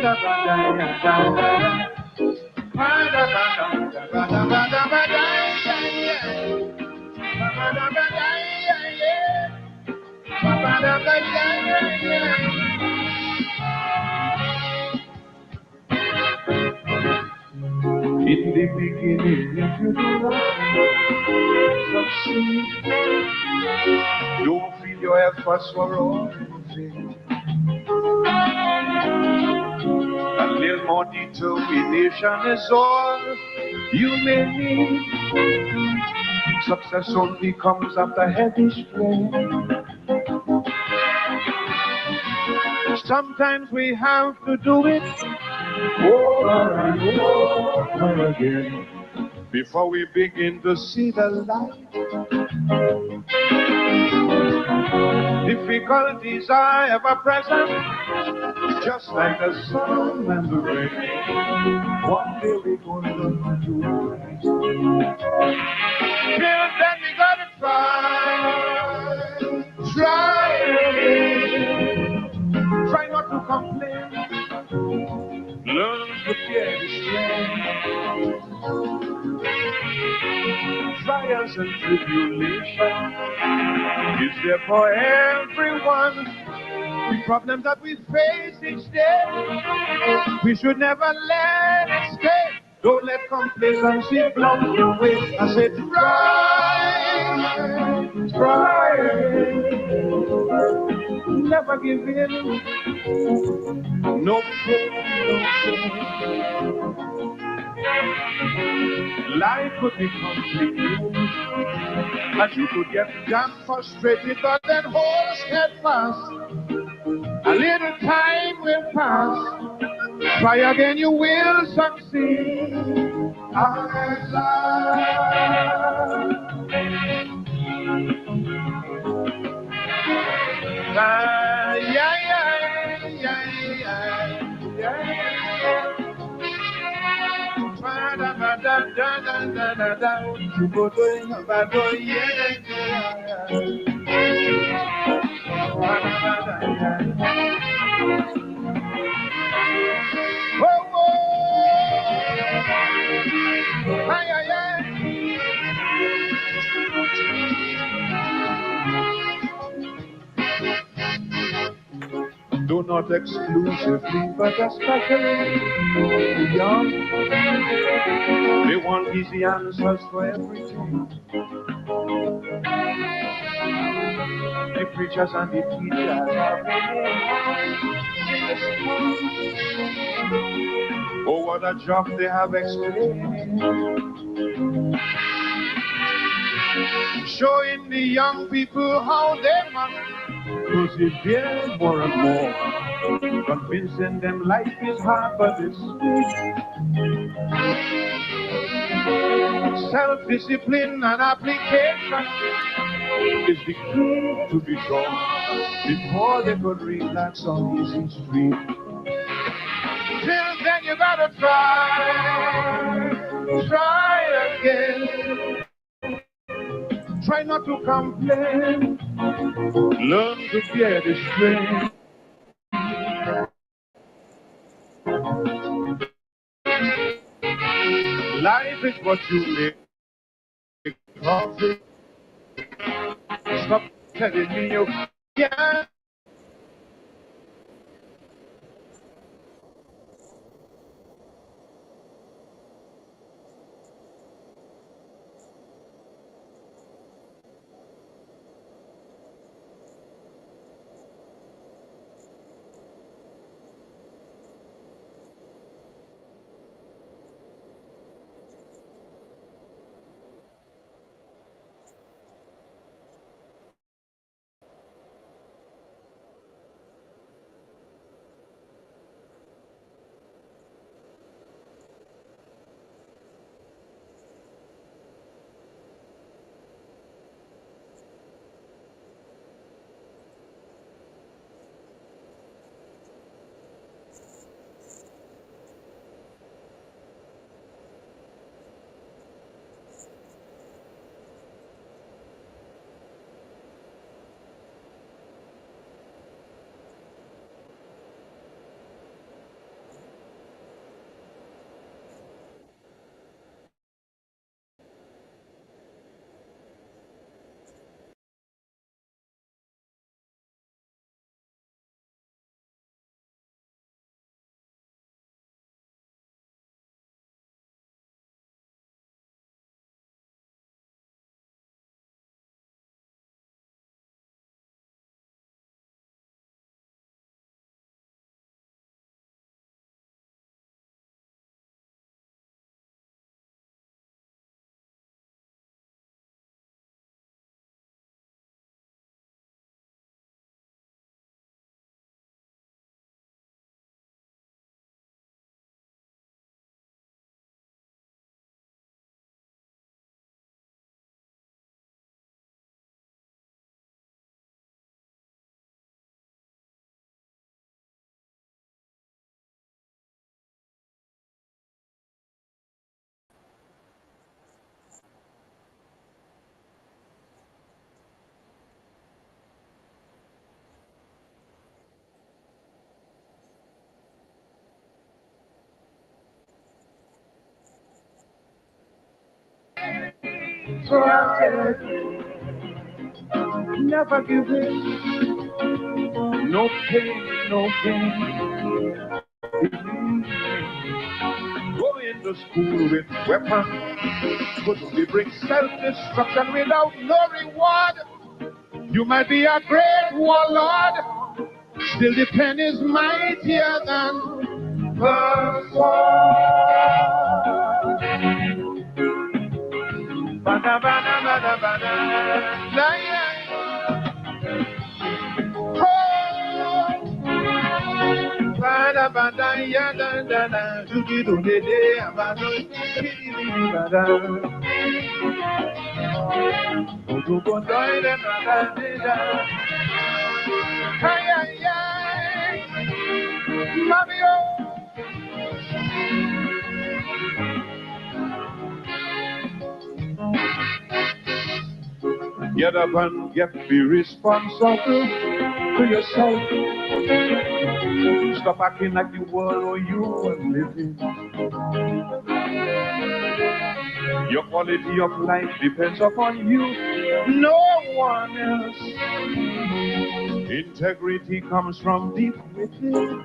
In the beginning, if you do not succeed, don't feel your efforts for all in vain. A little more determination is all you may need. Success only comes after heavy strain. Sometimes we have to do it over and over again before we begin to see the light. Difficulties are ever present, just like the sun and the rain. One day we're going to do right. Till then we gotta try again. Try not to complain. Learn to bear the strain. Trials and tribulation is there for everyone. The problems that we face each day, we should never let it stay. Don't let complacency block your way. I said try again. Never give in. No fear, no fear. Life could be complicated, as you could get damn frustrated, but then hold steadfast. A little time will pass. Try again, you will succeed. Do not exclusively, but especially the young. They want easy answers for everything. The preachers and the teachers are oh, what a job they have explained. Showing the young people how they must persevere more and more. Convincing them life is hard, but it's sweet. Self-discipline and application is the key to be gone before they could relax on easy street. Till then you gotta try again. Try not to complain. Learn to bear the strain. Life is what you make of it. Stop telling me you can't. trusted. Never give in. No pain, no gain. Go into school with weapons. Could we bring self-destruction without no reward? You might be a great warlord. Still the pen is mightier than the sword. Bada, bada, bada, bada. Oh. Bada, bada, ya, da, da, da. Do, do, do, de, de, bada, do, di, di, bada. Do, do, do, do, de, bada, de, da. Ay, ay, ay. Mami, oh. Get up and be responsible to yourself. Stop acting like the world or you are living. Your quality of life depends upon you, no one else. Integrity comes from deep within.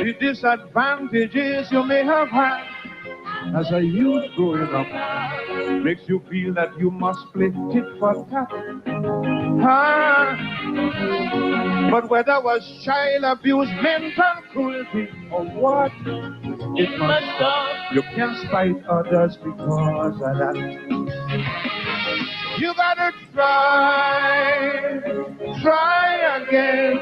The disadvantages you may have had as a youth growing up makes you feel that you must play tit for tat. But whether it was child abuse, mental cruelty, or what, it must stop. You can't spite others because of that. You gotta try again.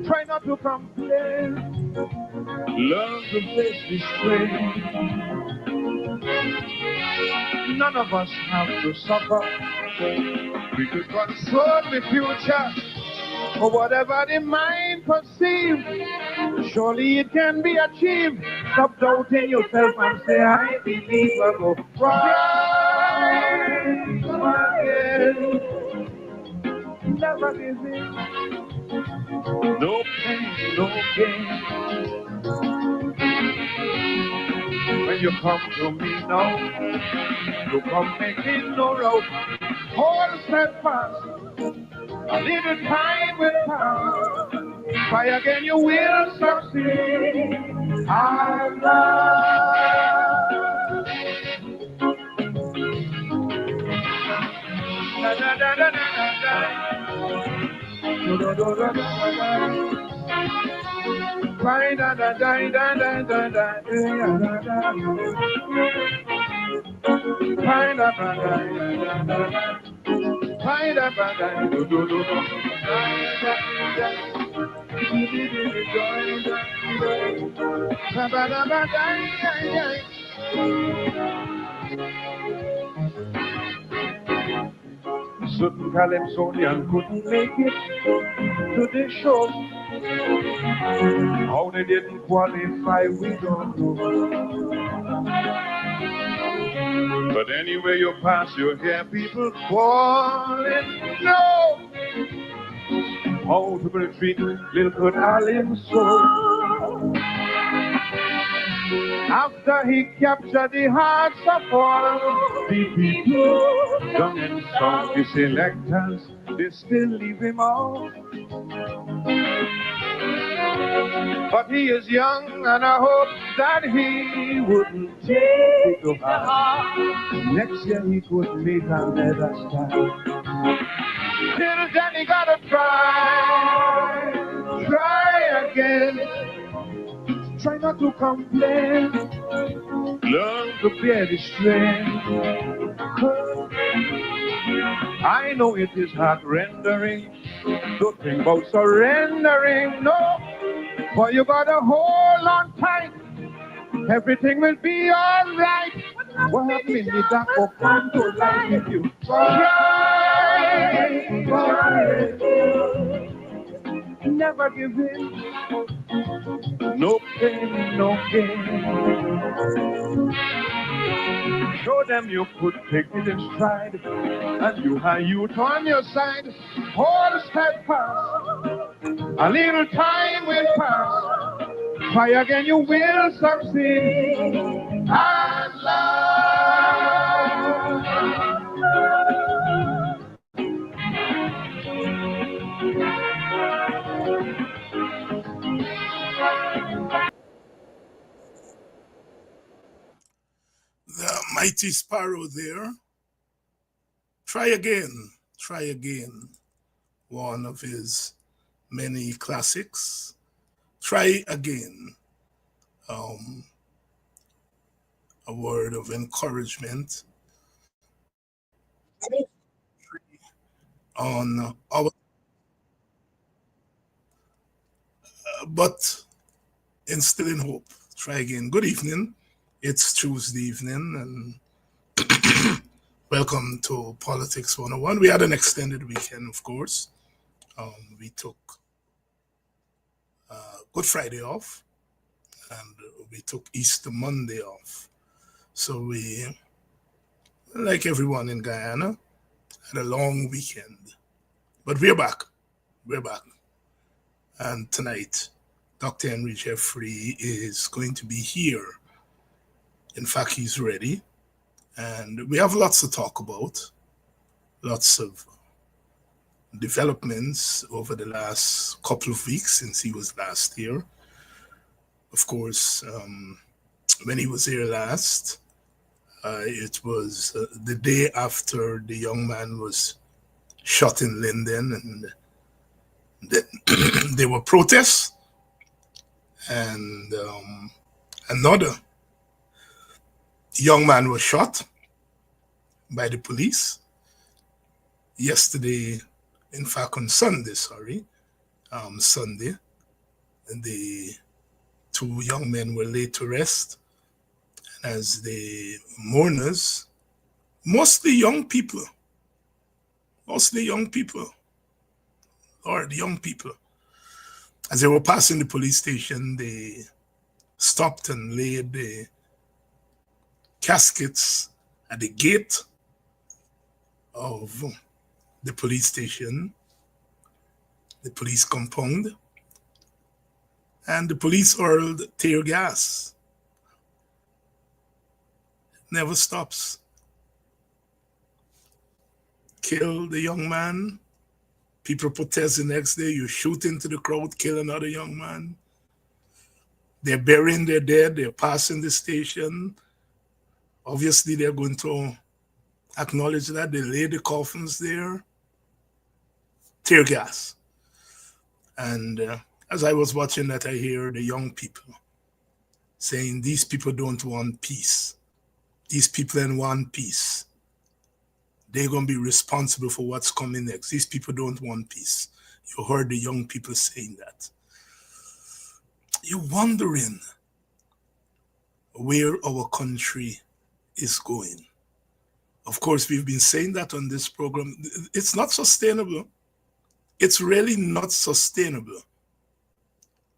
Try not to complain. Learn to face the strain. None of us have to suffer. We could control the future or whatever the mind perceives. Surely it can be achieved. Stop doubting yourself and say, I believe I go try again. Never give in. No pain, no gain. When you come to me now, you come making no road. Hold steadfast, a little time will pass. Try again, you will succeed. I love. Da da da da da da. Do do do do do. Try da da da da da da da da da. Try da da da da da. Try da da da do do do do. Certain Calypsonian couldn't make it to the show. How they didn't qualify, we don't know. But anyway you pass, you hear people calling, no! How people treat little good Alan so. After he captured the hearts of all the people, young and soft, the selectors, they still leave him out. But he is young, and I hope that he wouldn't take it to heart. Next year he could make another start. Till then he gotta try again. Try not to complain. Learn to bear the strain. I know it is heart rendering. Don't think about surrendering, no. For you gotta hold on tight. Everything will be alright. What happened in the dark will come to life if you try. Never give in. No pain, no gain. Show them you could take it in stride, and you have youth on your side. Hold steadfast, a little time will pass. Try again, you will succeed. At last. Mighty Sparrow there. Try again. Try again. One of his many classics. Try again. A word of encouragement on our, but instilling hope. Try again. Good evening. It's Tuesday evening, and welcome to Politics 101. We had an extended weekend, of course. We took Good Friday off, and we took Easter Monday off. So we, like everyone in Guyana, had a long weekend. But we're back. We're back. And tonight, Dr. Henry Jeffrey is going to be here. In fact, he's ready. And we have lots to talk about. Lots of developments over the last couple of weeks since he was last here. Of course, when he was here last, it was the day after the young man was shot in Linden, and there were protests, and another young man was shot by the police yesterday, in fact on Sunday, Sunday, and the two young men were laid to rest. And as the mourners, mostly young people, as they were passing the police station, they stopped and laid the caskets at the gate of the police station, the police compound, and the police hurled tear gas. Never stops. Kill the young man. People protest the next day. You shoot into the crowd, kill another young man. They're burying their dead. They're passing the station. Obviously, they're going to acknowledge that. They lay the coffins there. Tear gas. And as I was watching that, I hear the young people saying, these people don't want peace. These people in one peace. They're going to be responsible for what's coming next. These people don't want peace. You heard the young people saying that. You're wondering where our country is going. Of course, we've been saying that on this program. It's not sustainable. It's really not sustainable.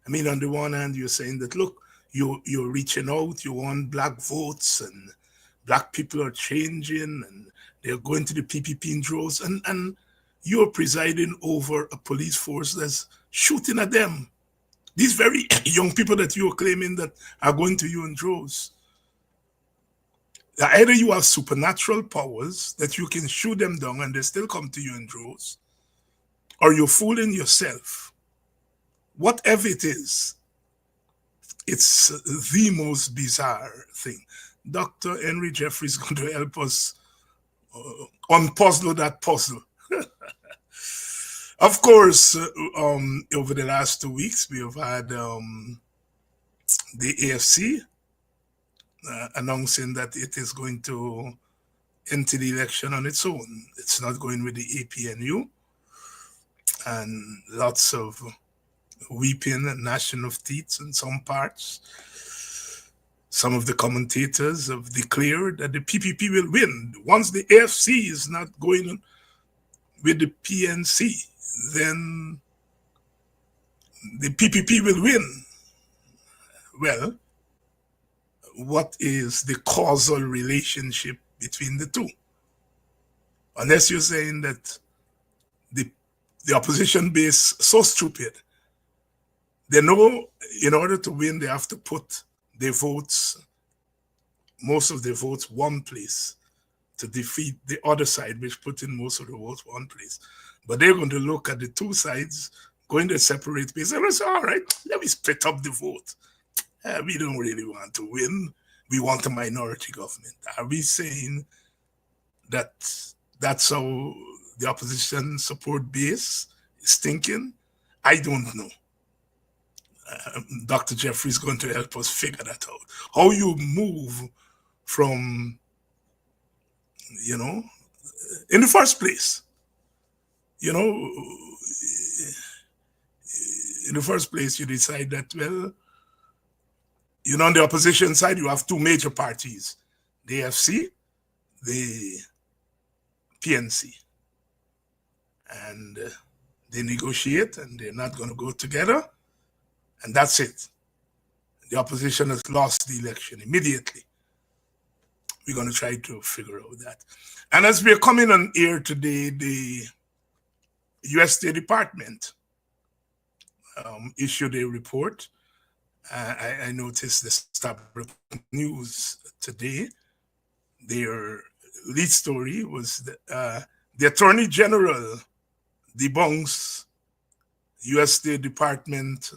I mean, on the one hand, you're saying that, look, you're reaching out, you want black votes, and black people are changing, and they're going to the PPP in droves, and you're presiding over a police force that's shooting at them. These very young people that you're claiming that are going to you in droves. Either you have supernatural powers that you can shoot them down and they still come to you in droves, or you're fooling yourself. Whatever it is, it's the most bizarre thing. Dr. Henry Jeffrey is going to help us unpuzzle that puzzle. Of course, over the last 2 weeks, we have had the AFC announcing that it is going to enter the election on its own. It's not going with the APNU, and lots of weeping and gnashing of teeth in some parts. Some of the commentators have declared that the PPP will win. Once the AFC is not going with the PNC, then the PPP will win. Well, what is the causal relationship between the two? Unless you're saying that the opposition base so stupid, they know in order to win, they have to put their votes, most of their votes, one place to defeat the other side, which put in most of the votes one place. But they're going to look at the two sides, going to separate place, and say, all right, let me split up the vote. We don't really want to win. we want a minority government? Are we saying that that's how the opposition support base is thinking? I don't know. Dr. Jeffrey is going to help us figure that out. How you move from, you know, in the first place, you know, in the first place, you decide that, well, you know, on the opposition side, you have two major parties, the AFC, the PNC. And they negotiate and they're not going to go together. And that's it. The opposition has lost the election immediately. We're going to try to figure out that. And as we're coming on air today, the U.S. State Department issued a report. I noticed the Star News today. Their lead story was that, the Attorney General debunks U.S. State Department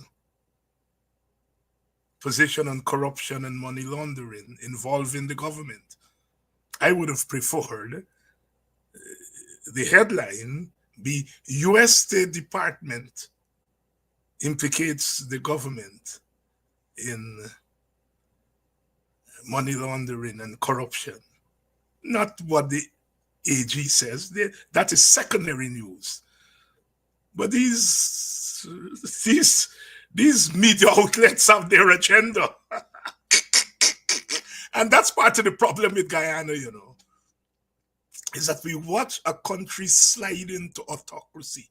position on corruption and money laundering involving the government. I would have preferred the headline be U.S. State Department implicates the government in money laundering and corruption. Not what the AG says. That is secondary news. But these media outlets have their agenda. And that's part of the problem with Guyana, you know, is that we watch a country slide into autocracy.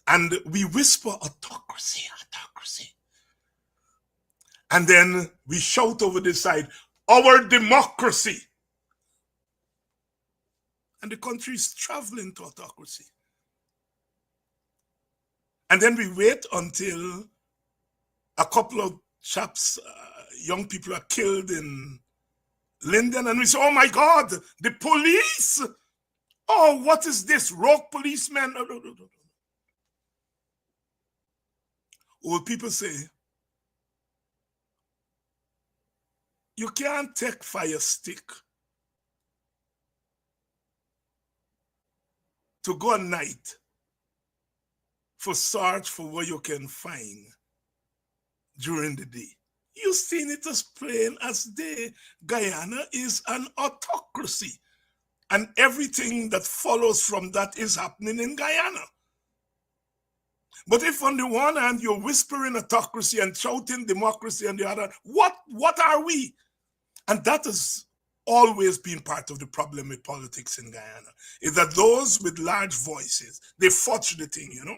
And we whisper autocracy, autocracy. And then we shout over the side, our democracy. And the country is traveling to autocracy. And then we wait until a couple of chaps, young people are killed in Linden, and we say, oh my God, the police! Oh, what is this? Rogue policemen? Old people say, you can't take fire stick to go at night for search for what you can find during the day. You've seen it as plain as day. Guyana is an autocracy. And everything that follows from that is happening in Guyana. But if on the one hand you're whispering autocracy and shouting democracy on the other, what are we? And that has always been part of the problem with politics in Guyana, is that those with large voices, they fudge the thing, you know.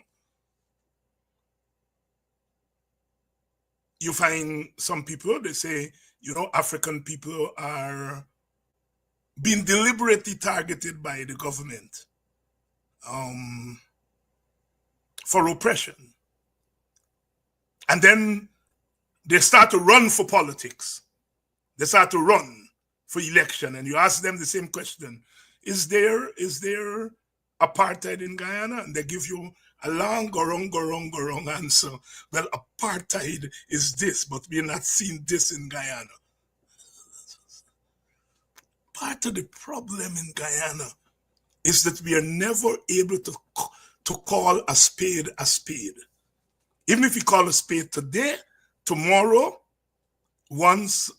You find some people, they say, you know, African people are being deliberately targeted by the government for oppression. And then they start to run for politics. They start to run for election. And you ask them the same question, is there apartheid in Guyana? And they give you a long, gorong answer. Well, apartheid is this, but we're not seeing this in Guyana. Part of the problem in Guyana is that we are never able to call a spade a spade. Even if we call a spade today, tomorrow, once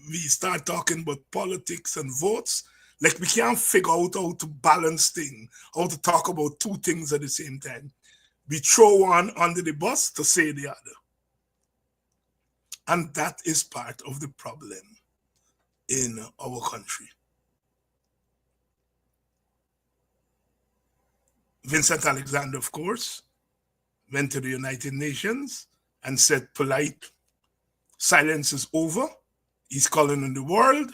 we start talking about politics and votes, like we can't figure out how to balance things, how to talk about two things at the same time. We throw one under the bus to say the other. And that is part of the problem in our country. Vincent Alexander, of course, went to the United Nations and said polite silence is over. He's calling on the world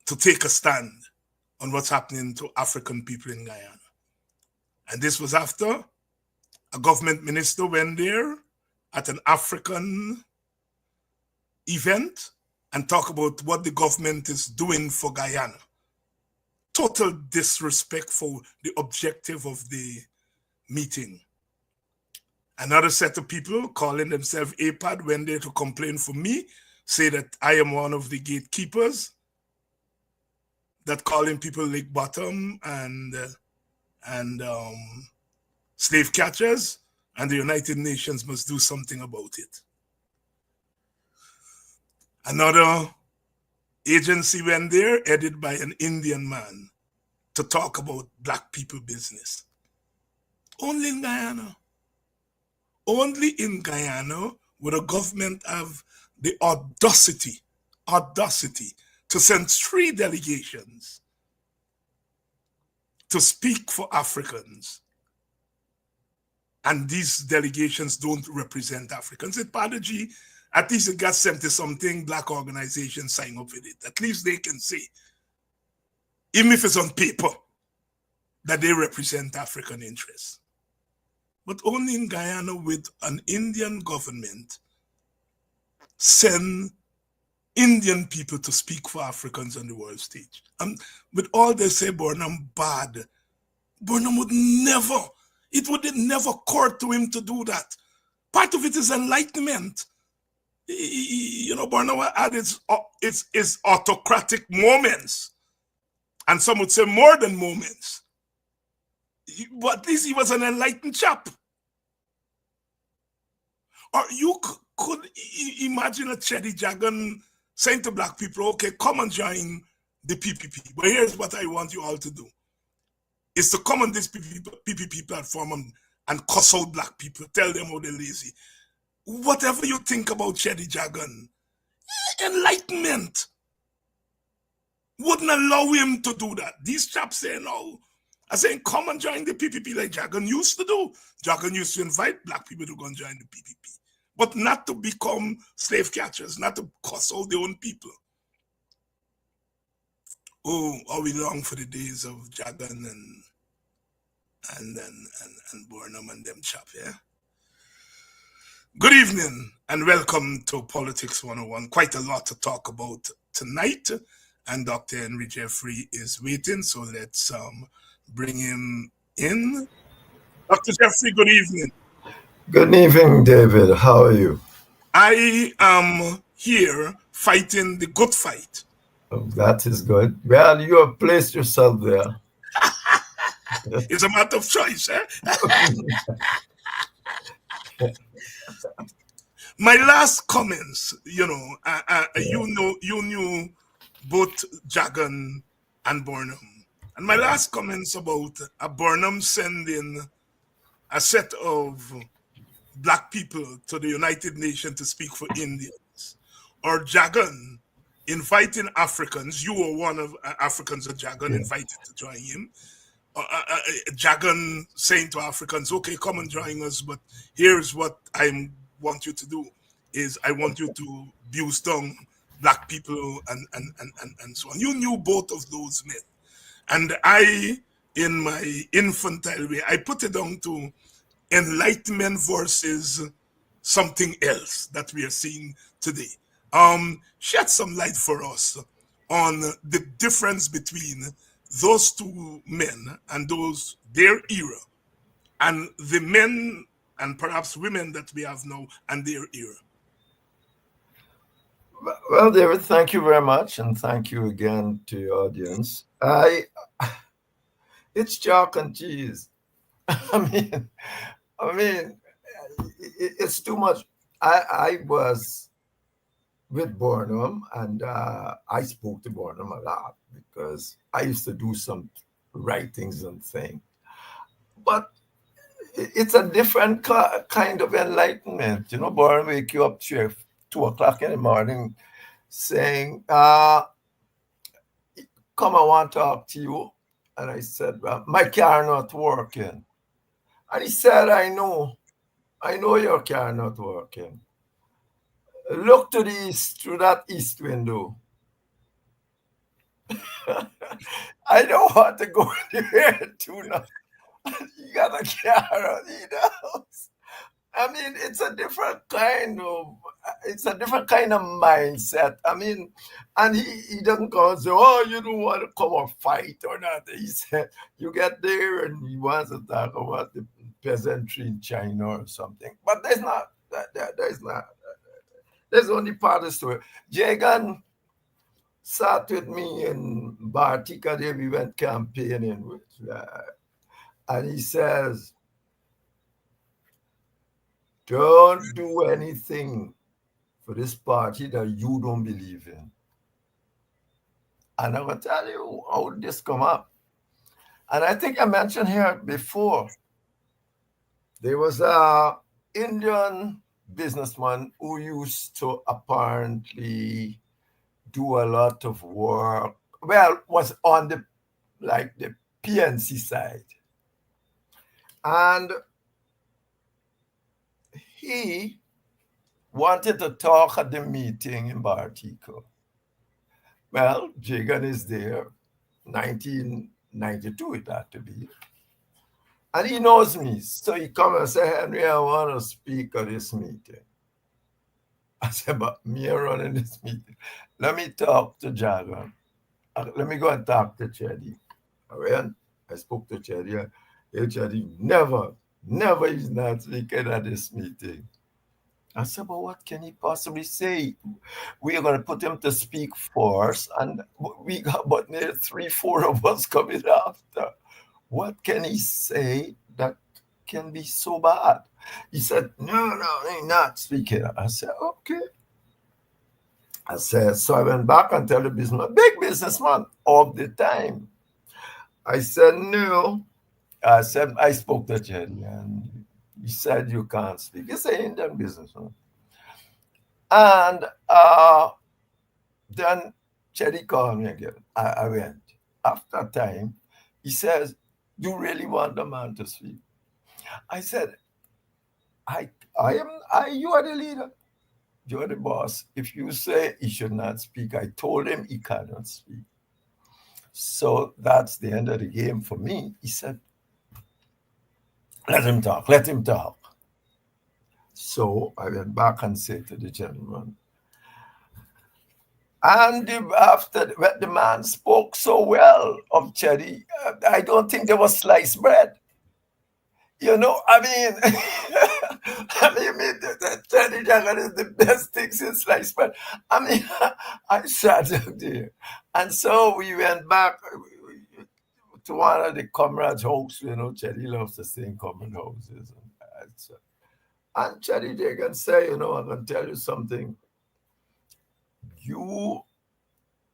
to take a stand on what's happening to African people in Guyana. And this was after a government minister went there at an African event and talked about what the government is doing for Guyana. Total disrespect for the objective of the meeting. Another set of people calling themselves APAD went there to complain for me, say that I am one of the gatekeepers, that calling people lake bottom and slave catchers, and the United Nations must do something about it. Another agency went there, headed by an Indian man, to talk about black people business. Only in Guyana. Only in Guyana would a government have the audacity to send 3 delegations to speak for Africans. And these delegations don't represent Africans. At Padaji, at least it got sent to something, black organizations sign up with it. At least they can say, even if it's on paper, that they represent African interests. But only in Guyana with an Indian government send Indian people to speak for Africans on the world stage. And with all they say Burnham bad, Burnham would never, it would never occur to him to do that. Part of it is enlightenment. You know, Burnham had its autocratic moments. And some would say more than moments. But at least he was an enlightened chap. Or you could imagine a Chedi Jagan saying to black people, okay, come and join the PPP. But here's what I want you all to do. Is to come on this PPP platform and cuss out black people, tell them how they're lazy. Whatever you think about Chedi Jagan, enlightenment wouldn't allow him to do that. These chaps say no. I saying, come and join the PPP like Jagan used to do. Jagan used to invite black people to go and join the PPP, but not to become slave catchers, not to cuss out their own people. Oh, are we long for the days of Jagan and Burnham and them chap, yeah? Good evening and welcome to Politics 101. Quite a lot to talk about tonight, and Dr. Henry Jeffrey is waiting, so let's bring him in. Dr. Jeffrey, good evening. Good evening, David. How are you? I am here fighting the good fight. Oh, that is good. Well, you have placed yourself there. It's a matter of choice, eh? My last comments, you knew both Jagan and Burnham. And my last comments about Burnham sending a set of black people to the United Nations to speak for Indians, or Jagan inviting Africans, you were one of Africans that Jagan invited to join him, Jagan saying to Africans, okay, come and join us, but here's what I want you to do, is I want you to abuse down black people and so on. You knew both of those men. And I, in my infantile way, I put it down to enlightenment versus something else that we are seeing today. Shed some light for us on the difference between those two men and their era, and the men and perhaps women that we have now and their era. Well, David, thank you very much, and thank you again to your audience. It's chalk and cheese. I mean, it's too much. I was with Burnham, and I spoke to Burnham a lot because I used to do some writings and things. But it's a different kind of enlightenment. You know, Burnham wake you up 2 o'clock in the morning saying, come, I want to talk to you. And I said, well, my car not working. And he said, I know your car not working. Look to the east, through that east window. I don't want to go anywhere too now. You got a car on the house. I mean, it's a different kind of mindset. I mean, and he doesn't come and say, "Oh, you don't want to come or fight or not." He said, "You get there and he wants to talk about the peasantry in China or something." But there's not. There's only part of the story. Jagan sat with me in Bartica there. We went campaigning with, and he says, "Don't do anything for this party that you don't believe in." And I will tell you how this come up. And I think I mentioned here before, there was a Indian businessman who used to apparently do a lot of work. Well, was on the PNC side. And he wanted to talk at the meeting in Bartico. Well, Jagan is there, 1992 it had to be. And he knows me. So he come and say, "Henry, I want to speak at this meeting." I said, "But me running this meeting. Let me talk to Jagan. Let me go and talk to Chedi." I spoke to Chedi. Hey, Chedi, never is not speaking at this meeting. I said, "But what can he possibly say? We are going to put him to speak first, and we got about 3-4 of us coming after. What can he say that can be so bad?" He said, no, he's not speaking. I said, "Okay." I said, so I went back and tell the businessman, big businessman of the time. I said, "No." I said, I spoke to Jerry and he said, "You can't speak." He's an Indian businessman. And then Jerry called me again. I went. After time, he says, "You really want the man to speak?" I said, you are the leader. You're the boss. If you say he should not speak, I told him he cannot speak. So that's the end of the game for me. He said, let him talk. So I went back and said to the gentleman, and after the man spoke so well of Cherry, I don't think there was sliced bread. I mean, the Cherry Jagger is the best thing since sliced bread. I mean, I sat there. And so we went back to one of the comrades' house. Cherry loves to stay in common houses. And Cherry Jagger say, I'm going to tell you something. You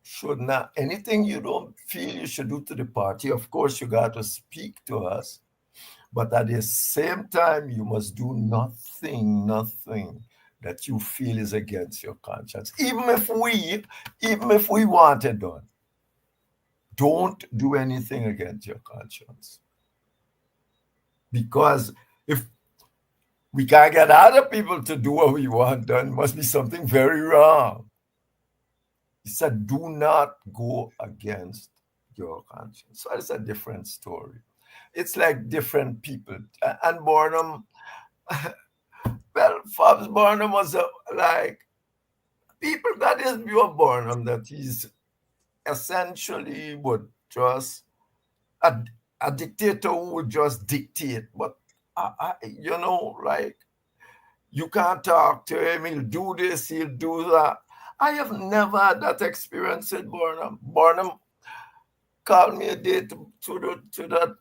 should not, anything you don't feel you should do to the party, of course, you got to speak to us. But at the same time, you must do nothing that you feel is against your conscience. Even if we want it done, don't do anything against your conscience. Because if we can't get other people to do what we want done, must be something very wrong. He said, do not go against your conscience. So it's a different story. It's like different people. And Barnum, well, Fabs Barnum was like, people got his view of Barnum that he's essentially would just a dictator who would just dictate. But, you can't talk to him, he'll do this, he'll do that. I have never had that experience with Barnum. Barnum called me a day to that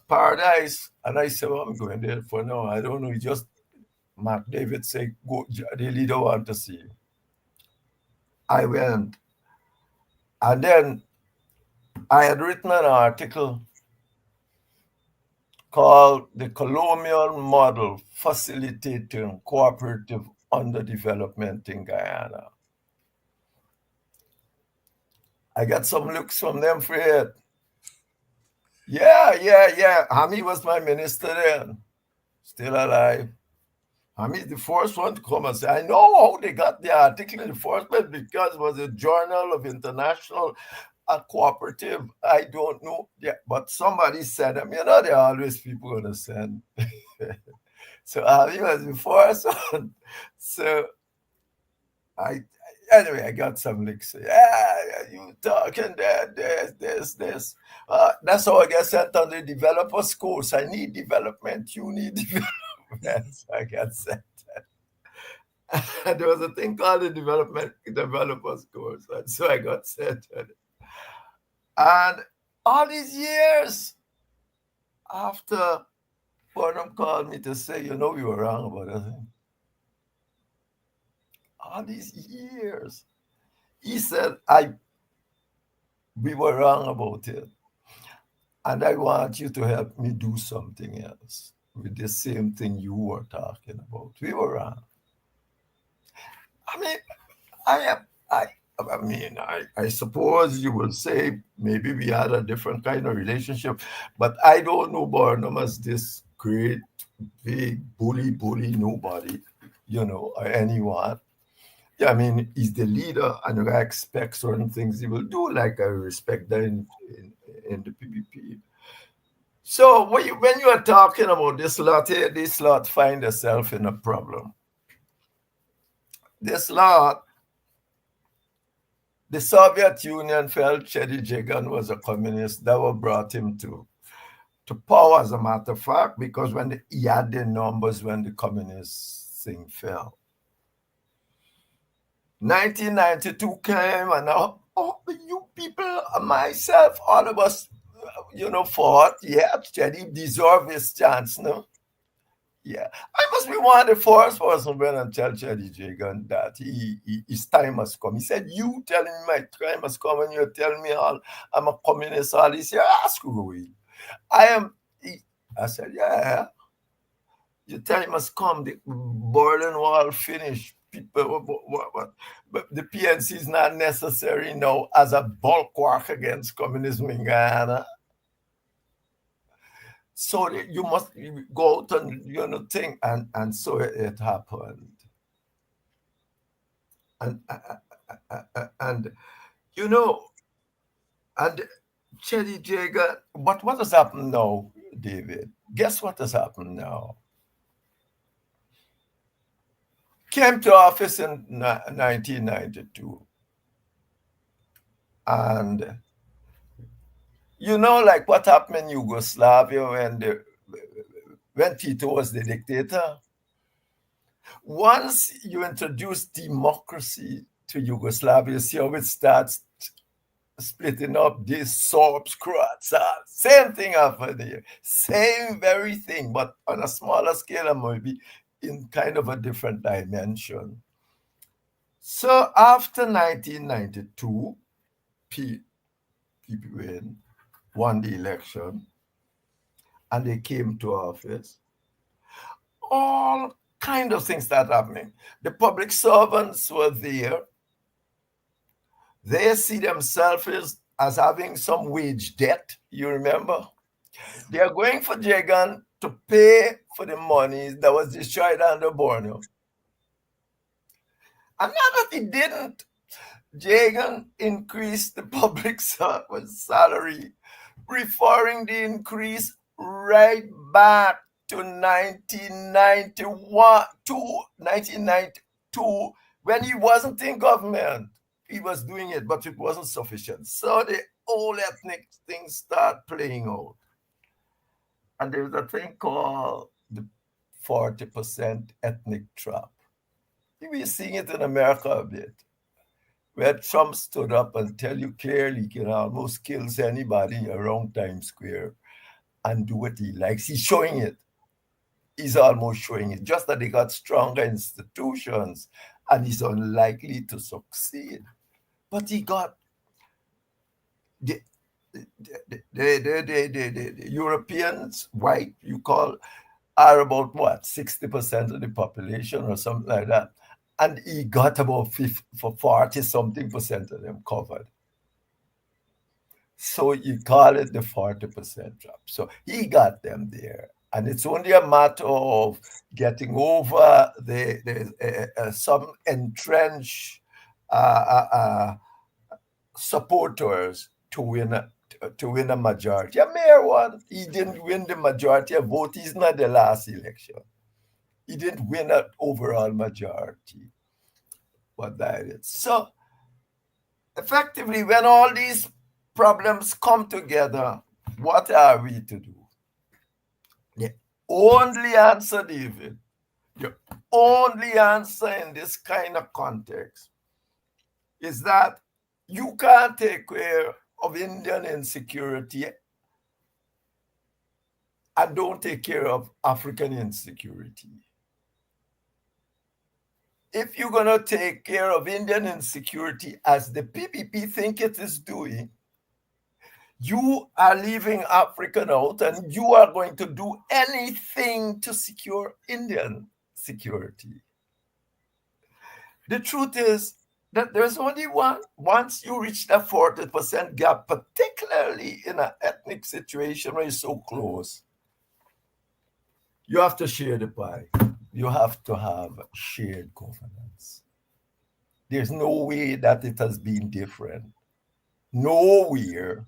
paradise, and I said, "Well, I'm going there for now. I don't know." He just, Dr.David said, "Go, the leader want to see you." I went. And then I had written an article called "The Colonial Model Facilitating Cooperative Underdevelopment in Guyana." I got some looks from them for it. Yeah. Hamid was my minister then, still alive. Hamid, the first one to come and say, I know how they got the article in the first place because it was a Journal of International Cooperative. I don't know. Yeah, but somebody said them. There are always people going to send. So he was the first one. So I anyway, I got some licks. Yeah, you talking there, this. That's how I get sent on the developers course. I need development. You need development. So I got sent. And there was a thing called the developers course, and so I got sent on it. And all these years after Burnham called me to say, we were wrong about that thing. All these years, he said, we were wrong about it. And I want you to help me do something else with the same thing you were talking about. We were wrong. I mean, I suppose you will say maybe we had a different kind of relationship, but I don't know Burnham as this great, big bully nobody, or anyone. Yeah, I mean, he's the leader, and I expect certain things he will do, like I respect that in the PPP. So when you are talking about this lot find itself in a problem. This lot, the Soviet Union felt Chedi Jagan was a communist. That what brought him to power, as a matter of fact, because when he had the numbers when the communist thing fell. 1992 came, and you people, myself, all of us, fought. Yeah, Chedi deserved his chance, no? Yeah, I must be one of the first person when I tell Chedi Jagan that his time has come. He said, "You telling me my time has come, and you're telling me I'm a communist all this year? Screw you. I said, yeah. Your time has come. The Berlin Wall finished. People, but the PNC is not necessary now as a bulwark against communism in Guyana. So you must go out and think, and so it happened. And and Chedi Jagan. But what has happened now, David? Guess what has happened now? Came to office in 1992. And like what happened in Yugoslavia when Tito was the dictator? Once you introduce democracy to Yugoslavia, you see how it starts splitting up these Serbs, Croats. Same thing happened here. Same very thing, but on a smaller scale and maybe in kind of a different dimension. So after 1992, people won the election and they came to office. All kind of things that happening. The public servants were there. They see themselves as having some wage debt, you remember? They are going for Jagan to pay for the money that was destroyed under Borneo. And now that he didn't, Jagan increased the public servant's salary, referring the increase right back to 1992, when he wasn't in government. He was doing it, but it wasn't sufficient. So the whole ethnic thing started playing out. And there's a thing called the 40% ethnic trap. We're seeing it in America a bit, where Trump stood up and tell you clearly he can almost kill anybody around Times Square and do what he likes. He's showing it. He's almost showing it. Just that they got stronger institutions and he's unlikely to succeed. But he got the Europeans, white, you call, are about what, 60% of the population or something like that. And he got about 40-something% of them covered. So you call it the 40% drop. So he got them there. And it's only a matter of getting over some entrenched supporters to win a majority. A mayor won. He didn't win the majority of votes. He's not the last election. He didn't win an overall majority, but that is. So effectively, when all these problems come together, what are we to do? The only answer, David, the only answer in this kind of context is that you can't take care of Indian insecurity and don't take care of African insecurity. If you're going to take care of Indian insecurity as the PPP think it is doing, you are leaving African out and you are going to do anything to secure Indian security. The truth is that there's only one. Once you reach that 40% gap, particularly in an ethnic situation where you're so close, you have to share the pie. You have to have shared governance. There's no way that it has been different. Nowhere.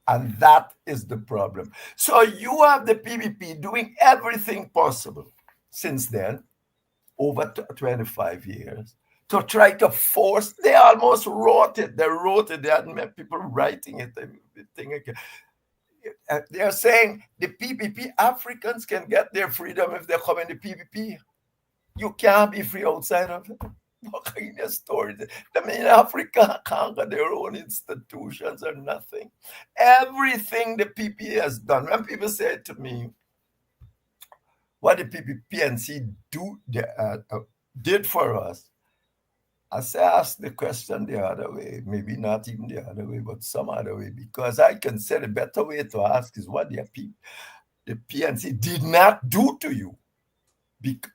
And that is the problem. So you have the PPP doing everything possible since then, over 25 years, to try to force. They almost wrote it. They wrote it. They had met people writing it. They're saying the PPP, Africans can get their freedom if they come in the PPP. You can't be free outside of it. What kind of story? I mean, Africa conquer their own institutions or nothing. Everything the PPP has done. When people say to me, what the PNC did for us, I say ask the question the other way, maybe not even the other way, but some other way, because I can say the better way to ask is what the PNC did not do to you,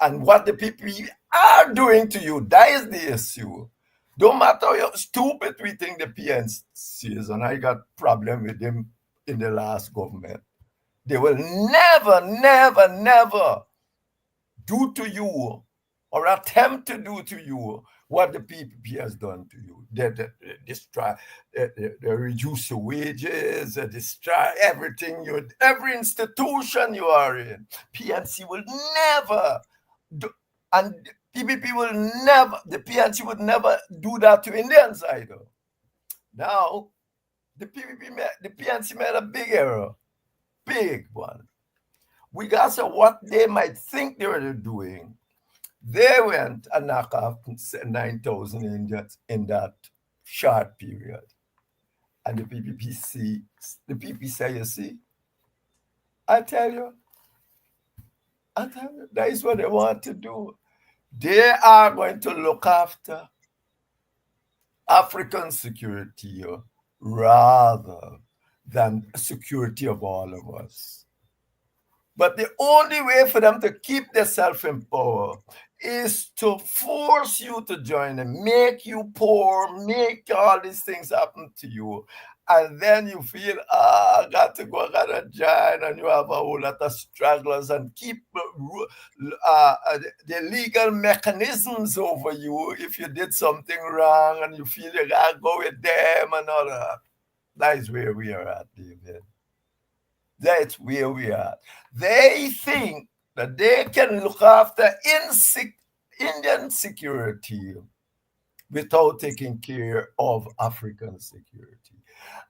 and what the PPP are doing to you. That is the issue. Don't matter how stupid we think the PNC is, and I got problem with them in the last government. They will never, never, never do to you or attempt to do to you what the PPP has done to you. They destroy, they reduce your wages, they destroy everything, every institution you are in. PNC will never do, and PPP will never, the PNC would never do that to Indians either. Now, the PNC made a big error, big one. Regardless of what they might think they were doing, they went and knocked off 9,000 Indians in that short period. And the PPP say, you see, I tell you, that is what they want to do. They are going to look after African security rather than security of all of us. But the only way for them to keep themselves in power is to force you to join them, make you poor, make all these things happen to you. And then you feel, I got to join, and you have a whole lot of stragglers and keep the legal mechanisms over you if you did something wrong and you feel you got to go with them and all that. That is where we are at, David. That's where we are. They think that they can look after Indian security without taking care of African security.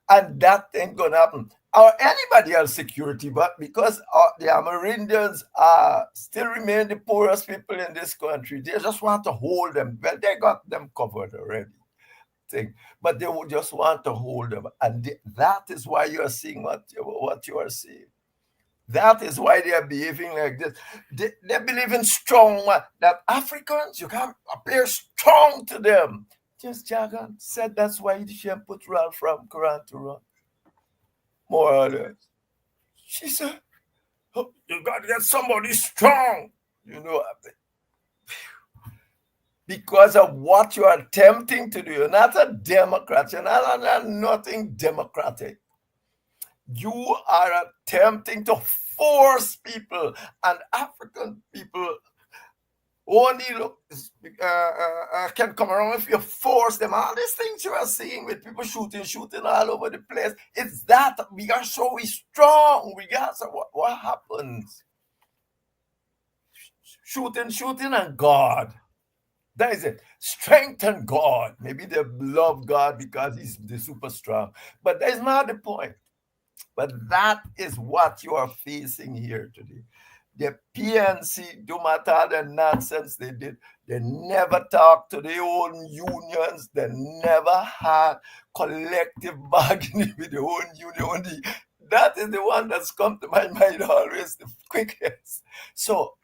And that ain't going to happen. Or anybody else security, but because the Amerindians still remain the poorest people in this country, they just want to hold them. Well, they got them covered already. But they would just want to hold them. And that is why you are seeing what you are seeing. That is why they are behaving like this. They believe in strong, that Africans, you can appear strong to them. Just Jagan said that's why he didn't put Ralph from Quran to run. More or less. She said, oh, you got to get somebody strong. You know, because of what you are attempting to do. You're not a Democrat. You're not nothing democratic. You are attempting to force people, and African people only can come around if you force them. All these things you are seeing with people shooting all over the place, it's that we are so strong. Regardless of what happens. shooting, and God. That is it. Strengthen God. Maybe they love God because he's the super strong. But that is not the point. But that is what you are facing here today. The PNC, no matter the nonsense they did, they never talked to their own unions. They never had collective bargaining with their own union. That is the one that's come to my mind always the quickest. So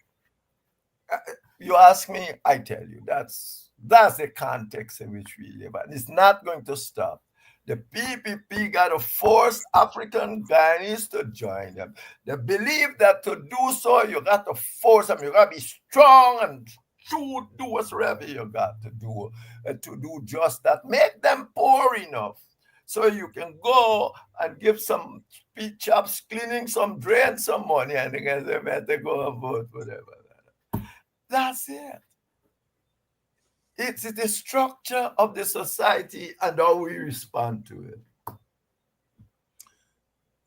you ask me, I tell you, that's the context in which we live, and it's not going to stop. The PPP got to force African Guyanese to join them. They believe that to do so, you got to force them. You got to be strong and do whatever you got to do just that. Make them poor enough so you can go and give some speed chops, cleaning some drain, some money, and they can say, better go and vote, whatever. That's it. It's the structure of the society and how we respond to it.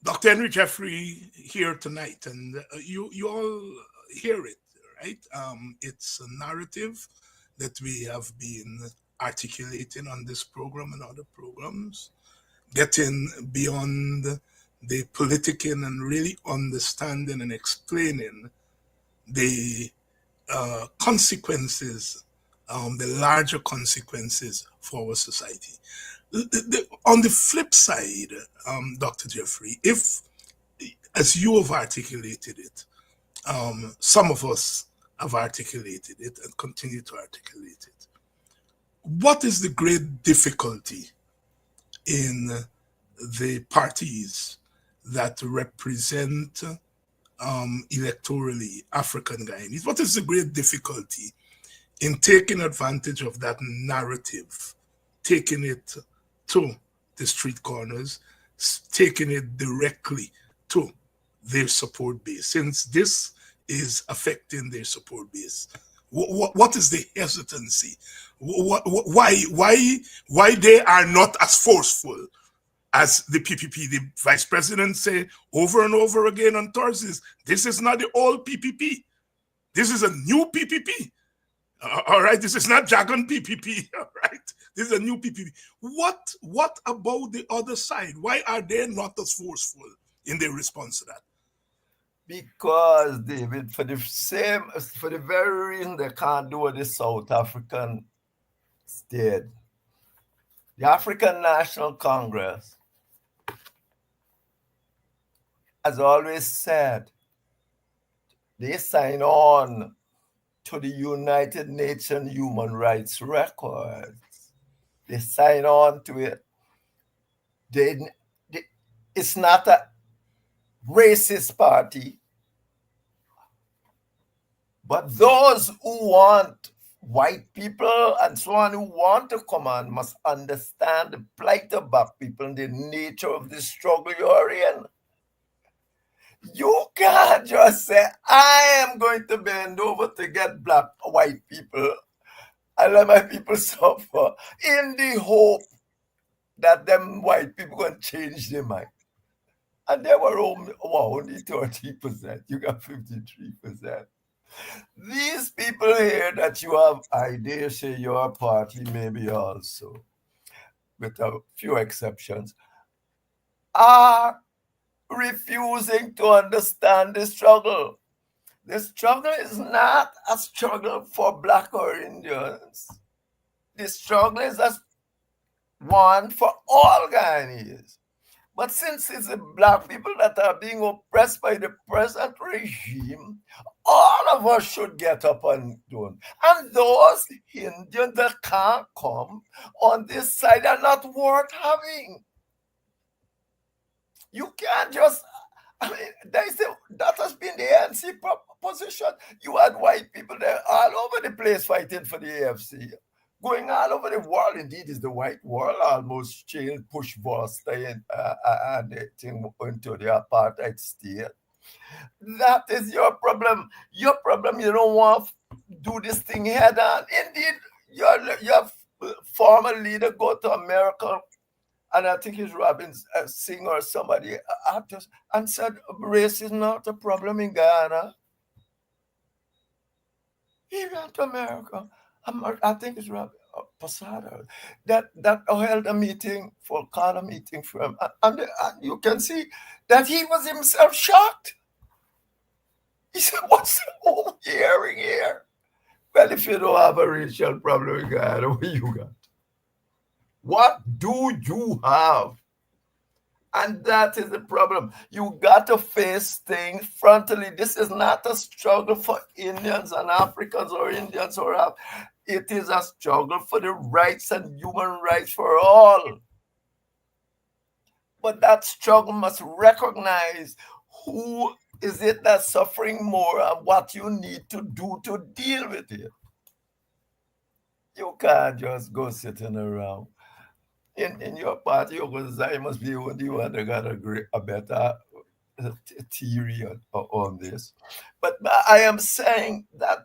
Dr. Henry Jeffrey here tonight, and you all hear it, right? It's a narrative that we have been articulating on this program and other programs, getting beyond the politicking and really understanding and explaining the consequences, the larger consequences for our society. On the flip side, Dr. Jeffrey, if, as you have articulated it, some of us have articulated it and continue to articulate it, what is the great difficulty in the parties that represent electorally African Guyanese? What is the great difficulty in taking advantage of that narrative, taking it to the street corners, taking it directly to their support base, since this is affecting their support base? What is the hesitancy? Why they are not as forceful as the PPP? The vice president say over and over again on Thursdays, this is not the old PPP. This is a new PPP. All right, this is not Dragon PPP. All right, this is a new PPP. What about the other side? Why are they not as forceful in their response to that? Because, David, for the very reason they can't do what the South African did. The African National Congress has always said they sign on to the United Nations Human Rights Records. They sign on to it. It's not a racist party, but those who want white people and so on who want to come on must understand the plight of black people and the nature of the struggle you're in. You can't just say, I am going to bend over to get white people and let my people suffer in the hope that them white people going to change their mind. And they were only 30%. You got 53%. These people here that you have, I dare say your party maybe also, with a few exceptions, are refusing to understand the struggle. The struggle is not a struggle for Black or Indians. The struggle is one for all Guyanese. But since it's the Black people that are being oppressed by the present regime, all of us should get up and do it. And those Indians that can't come on this side are not worth having. You can't just, that has been the ANC position. You had white people there all over the place fighting for the AFC. Going all over the world, indeed, is the white world almost push Boston into the apartheid state. That is your problem. Your problem, you don't want to do this thing head on. Indeed, your former leader go to America, and I think it's Robin Singh or somebody, and said race is not a problem in Guyana. He went to America. I think it's Rabbi Posada that held a meeting called a meeting for him, and you can see that he was himself shocked. He said, "What's the hearing here?" Well, if you don't have a racial problem in Guyana, what you got? What do you have? And that is the problem. You got to face things frontally. This is not a struggle for Indians and Africans or Indians or it is a struggle for the rights and human rights for all. But that struggle must recognize who is it that's suffering more and what you need to do to deal with it. You can't just go sitting around. In your party organization, must be the one that got a better theory on this. But I am saying that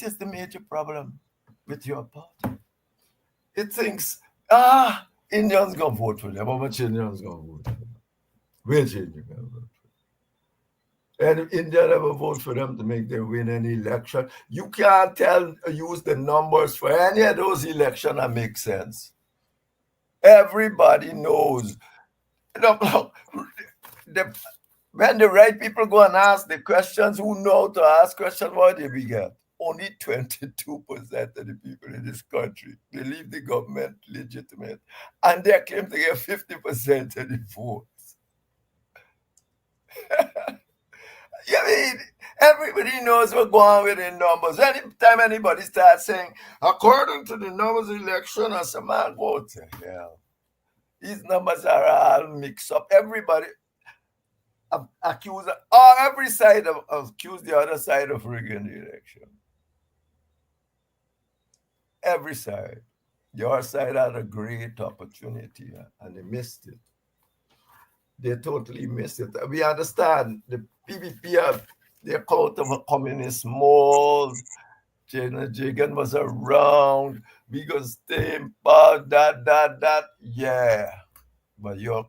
is the major problem with your party. It thinks, Indians gonna vote for them. How much Indians gonna vote for them? Which Indians gonna vote for them? And if India ever vote for them to make them win any election, you can't use the numbers for any of those elections that make sense. Everybody knows. When the right people go and ask the questions, who know to ask questions, what do we get? Only 22% of the people in this country believe the government legitimate, and they claim to get 50% of the votes. I mean, everybody knows what's going on with the numbers. Anytime anybody starts saying, according to the numbers of election, I say, man, what the hell? These numbers are all mixed up. Everybody accuse every side accuse the other side of rigging the election. Every side. Your side had a great opportunity and they missed it. They totally missed it. We understand the PPP have the account of a communist mold. Jagan was around. We gonna stay in power, that. Yeah. But your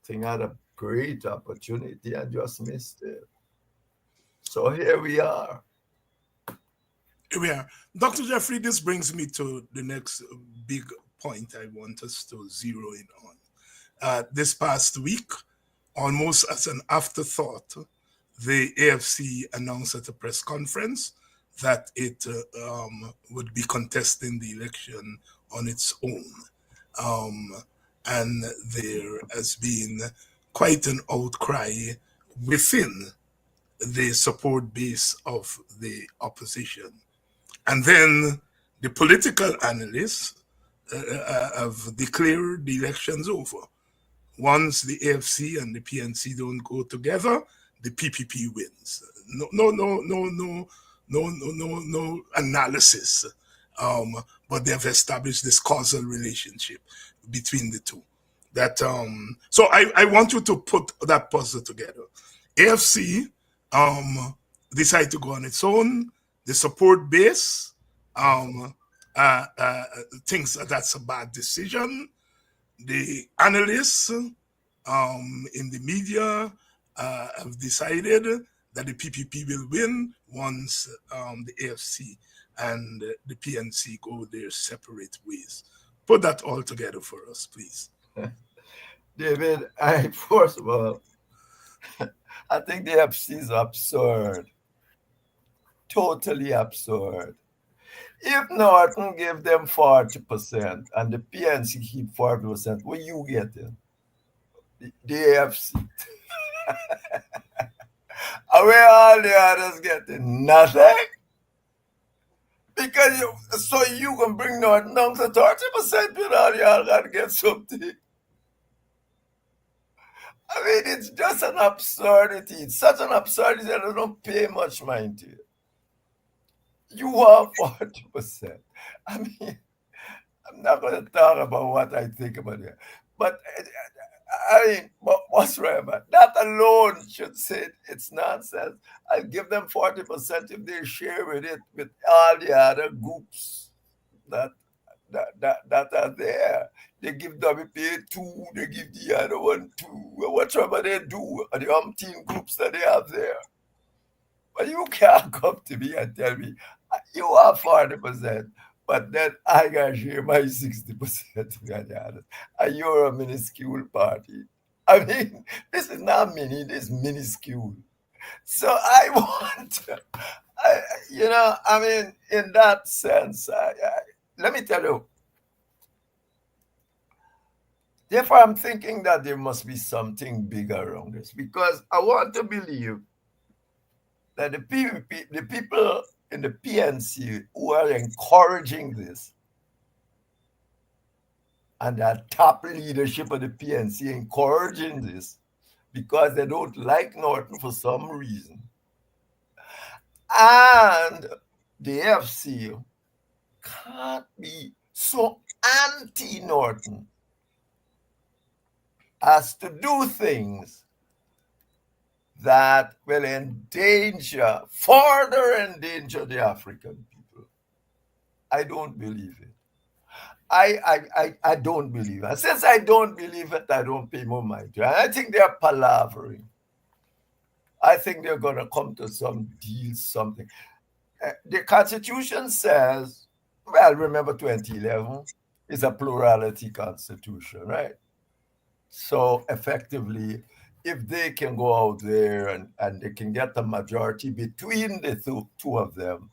thing had a great opportunity and just missed it. So here we are. Here we are. Dr. Jeffrey, this brings me to the next big point I want us to zero in on. This past week, almost as an afterthought, the AFC announced at a press conference that it would be contesting the election on its own. And there has been quite an outcry within the support base of the opposition. And then the political analysts have declared the elections over. Once the AFC and the PNC don't go together, the PPP wins. No analysis. But they've established this causal relationship between the two. That so I want you to put that puzzle together. AFC decided to go on its own. The support base thinks that's a bad decision. The analysts in the media have decided that the PPP will win once the AFC and the PNC go their separate ways. Put that all together for us, please. David, first of all, I think the AFC is absurd. Totally absurd. If Norton give them 40% and the PNC keep 40%, what you getting? The AFC. Where all the others getting? Nothing. Because you can bring Norton down to 30%, but all y'all got to get something. I mean, it's just an absurdity. It's such an absurdity that I don't pay much mind to it. You are 40%. I mean, I'm not going to talk about what I think about it. But, I mean, what's right about that alone should say it's nonsense. I'll give them 40% if they share with it with all the other groups that are there. They give WPA 2, they give the other one 2, whatever they do, the umpteen groups that they have there. But you can't come to me and tell me you are 40%, but then I got share my 60%, to be honest. And you're a minuscule party. I mean, this is not mini, this is minuscule. So I want, I, I mean, in that sense, let me tell you, therefore, I'm thinking that there must be something big around this because I want to believe that the people in the PNC who are encouraging this, and that top leadership of the PNC encouraging this because they don't like Norton for some reason, and the FC can't be so anti-Norton as to do things that will further endanger the African people. I don't believe it. I don't believe it. Since I don't believe it, I don't pay more mind to it. I think they're palavering. I think they're going to come to some deal, something. The Constitution says, well, remember 2011, it's a plurality constitution, right? So effectively, if they can go out there and they can get a majority between the two of them,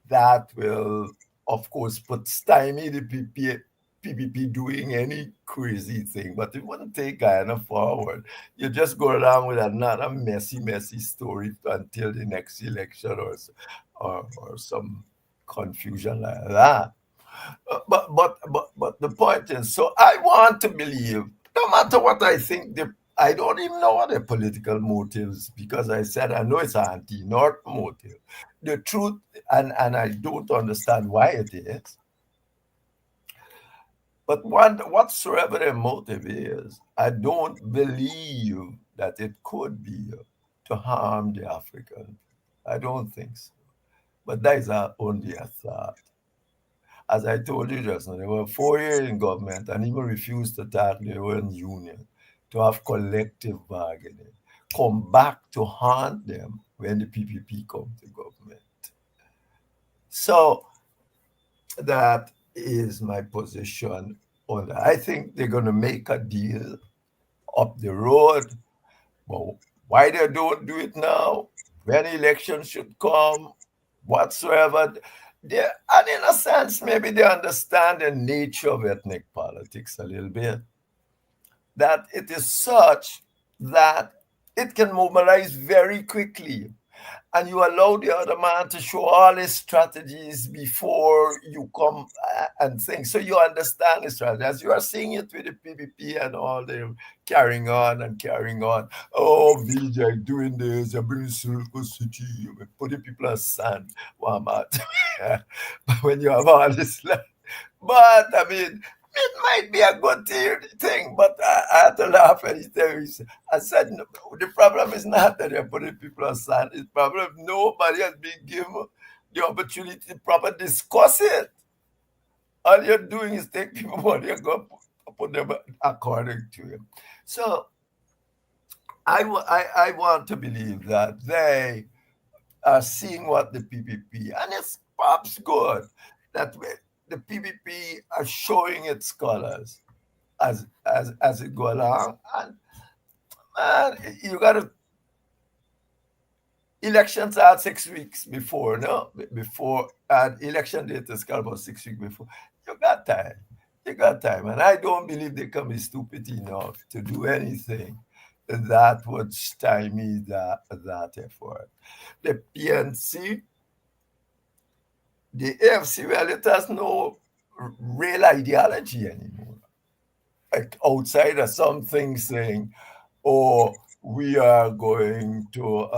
that will, of course, put stymie the PPP doing any crazy thing, but it wouldn't take Guyana forward. You just go along with another messy story until the next election or some confusion like that. But the point is, so I want to believe, no matter what I think, I don't even know what the political motives, because I said I know it's an anti-North motive. The truth, and I don't understand why it is. But whatsoever their motive is, I don't believe that it could be to harm the African. I don't think so. But that is only a thought. As I told you just now, they were 4 years in government and even refused to talk their own union, to have collective bargaining, come back to haunt them when the PPP come to government. So that is my position on that. I think they're going to make a deal up the road, but why they don't do it now, when elections should come, whatsoever. And in a sense, maybe they understand the nature of ethnic politics a little bit, that it is such that it can mobilize very quickly. And you allow the other man to show all his strategies before you come and think. So you understand the strategy. As you are seeing it with the PPP and all, they're carrying on and carrying on. Oh, Vijay doing this, you're bringing Silicon City, you're putting people on sand. But when you have all this, but I mean, it might be a good thing, but I had to laugh when he said, I said, no, the problem is not that they're putting people on sand. The problem is nobody has been given the opportunity to properly discuss it. All you're doing is take people money and go put them according to him. So I want to believe that they are seeing what the PPP, and it's perhaps good that the PPP are showing its colors as it go along. And man, you got to, elections are 6 weeks before, no? Before, and election date is called about 6 weeks before. You got time. You got time. And I don't believe they can be stupid enough to do anything that would stymie that effort. The PNC, the AFC, well, it has no real ideology anymore. Like outside of something saying, oh, we are going to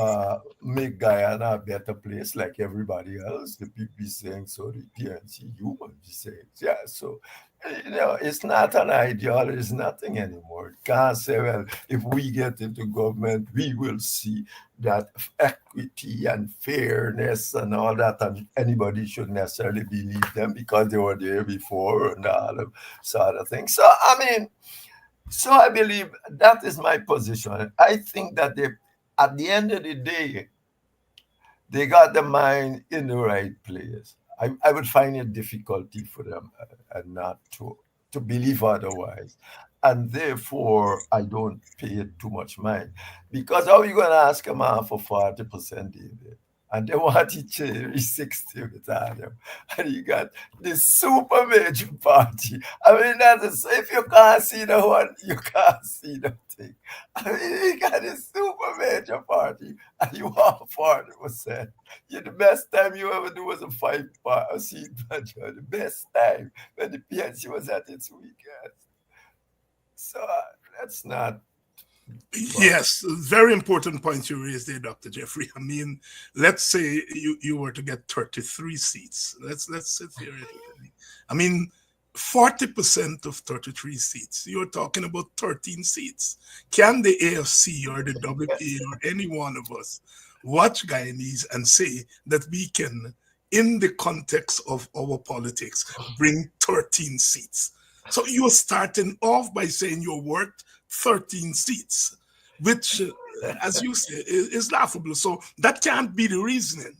make Guyana a better place like everybody else. The people saying so, the PNC, you will be saying, yeah. So, it's not an ideology, it's nothing anymore. You can't say, well, if we get into government, we will see that equity and fairness and all that, and anybody should necessarily believe them because they were there before and all of sort of things. So, I mean, so I believe that is my position. I think that at the end of the day, they got the mind in the right place. I would find it difficulty for them and not to believe otherwise. And therefore, I don't pay it too much mind. Because how are you going to ask a man for 40%, David? And they want to change 60 with them. And you got this super major party. I mean, that's if you can't see the one, you can't see the thing. I mean, you got this super major party and you want 40%. Yeah, the best time you ever do was a seat budget. The best time when the PNC was at its weakest. So that's not. Yes, very important point you raised there, Dr. Jeffrey. I mean, let's say you were to get 33 seats. Let's say theoretically. I mean, 40% of 33 seats, you're talking about 13 seats. Can the AFC or the WPA or any one of us watch Guyanese and say that we can, in the context of our politics, bring 13 seats? So you're starting off by saying you're worth 13 seats, which, as you say, is laughable. So that can't be the reasoning.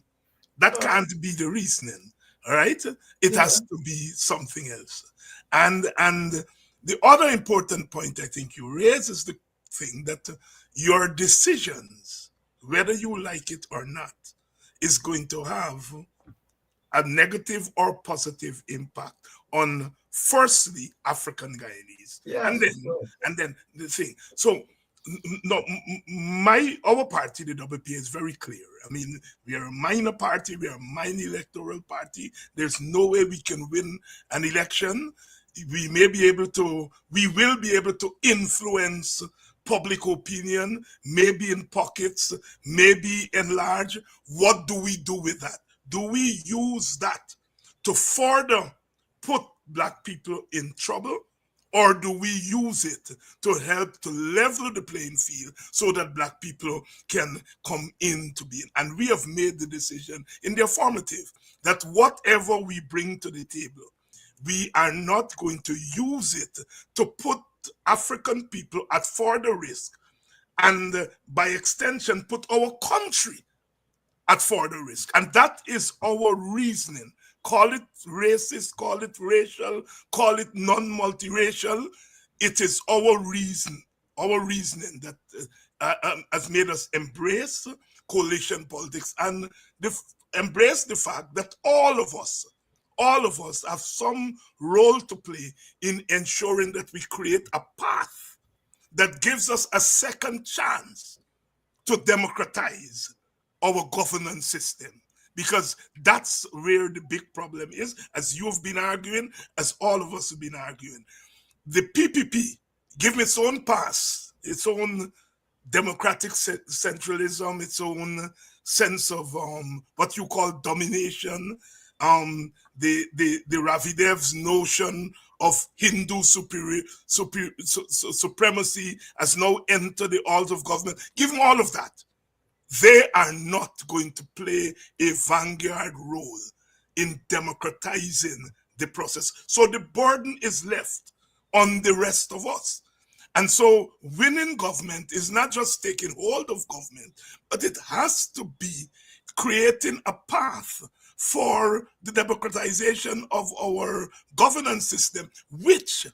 That can't be the reasoning. All right? It has to be something else. And the other important point I think you raise is the thing that your decisions, whether you like it or not, is going to have a negative or positive impact on, firstly, African Guyanese, Yes, and then the thing. So no, our party, the WPA, is very clear. I mean, we are a minor party, we are a minor electoral party. There's no way we can win an election. We will be able to influence public opinion, maybe in pockets, maybe in large. What do we do with that? Do we use that to further put Black people in trouble? Or do we use it to help to level the playing field so that Black people can come into being? And we have made the decision in the affirmative that whatever we bring to the table, we are not going to use it to put African people at further risk and by extension put our country at further risk. And that is our reasoning. Call it racist, call it racial, call it non-multiracial. It is our reasoning that has made us embrace coalition politics and embrace the fact that all of us have some role to play in ensuring that we create a path that gives us a second chance to democratize our governance system. Because that's where the big problem is, as you've been arguing, as all of us have been arguing. The PPP given its own pass, its own democratic centralism, its own sense of what you call domination, the Ravidev's notion of Hindu supremacy has now entered the halls of government. Given all of that, they are not going to play a vanguard role in democratizing the process. So the burden is left on the rest of us. And so winning government is not just taking hold of government, but it has to be creating a path for the democratization of our governance system, which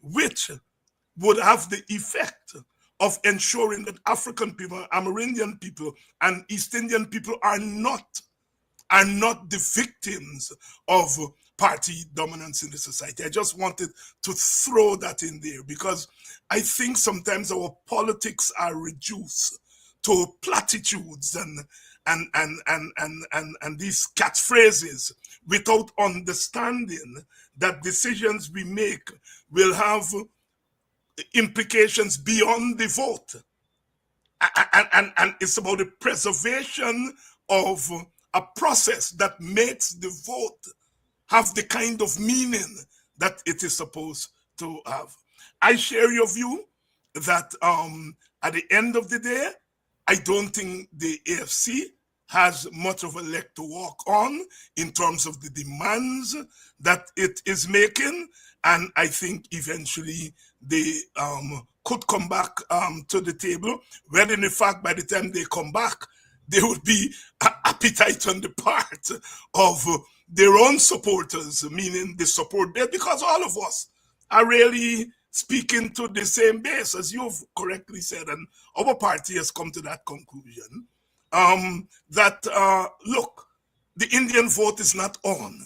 would have the effect of ensuring that African people, Amerindian people, and East Indian people are not the victims of party dominance in the society. I just wanted to throw that in there because I think sometimes our politics are reduced to platitudes and these catchphrases without understanding that decisions we make will have implications beyond the vote. And it's about the preservation of a process that makes the vote have the kind of meaning that it is supposed to have. I share your view that at the end of the day, I don't think the AFC has much of a leg to walk on in terms of the demands that it is making. And I think eventually they could come back to the table, when in fact, by the time they come back, they would be a appetite on the part of their own supporters, meaning the support base, because all of us are really speaking to the same base, as you've correctly said, and our party has come to that conclusion. That look, the Indian vote is not on.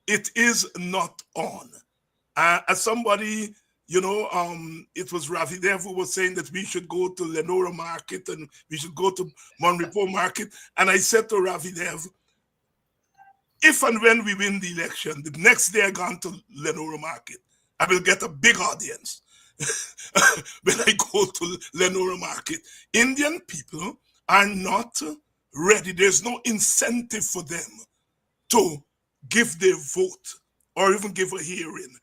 It is not on. As somebody, it was Ravi Dev who was saying that we should go to Lenora Market and we should go to Monrepo Market. And I said to Ravi Dev, if and when we win the election, the next day I gone to Lenora Market, I will get a big audience when I go to Lenora Market. Indian people are not ready. There's no incentive for them to give their vote or even give a hearing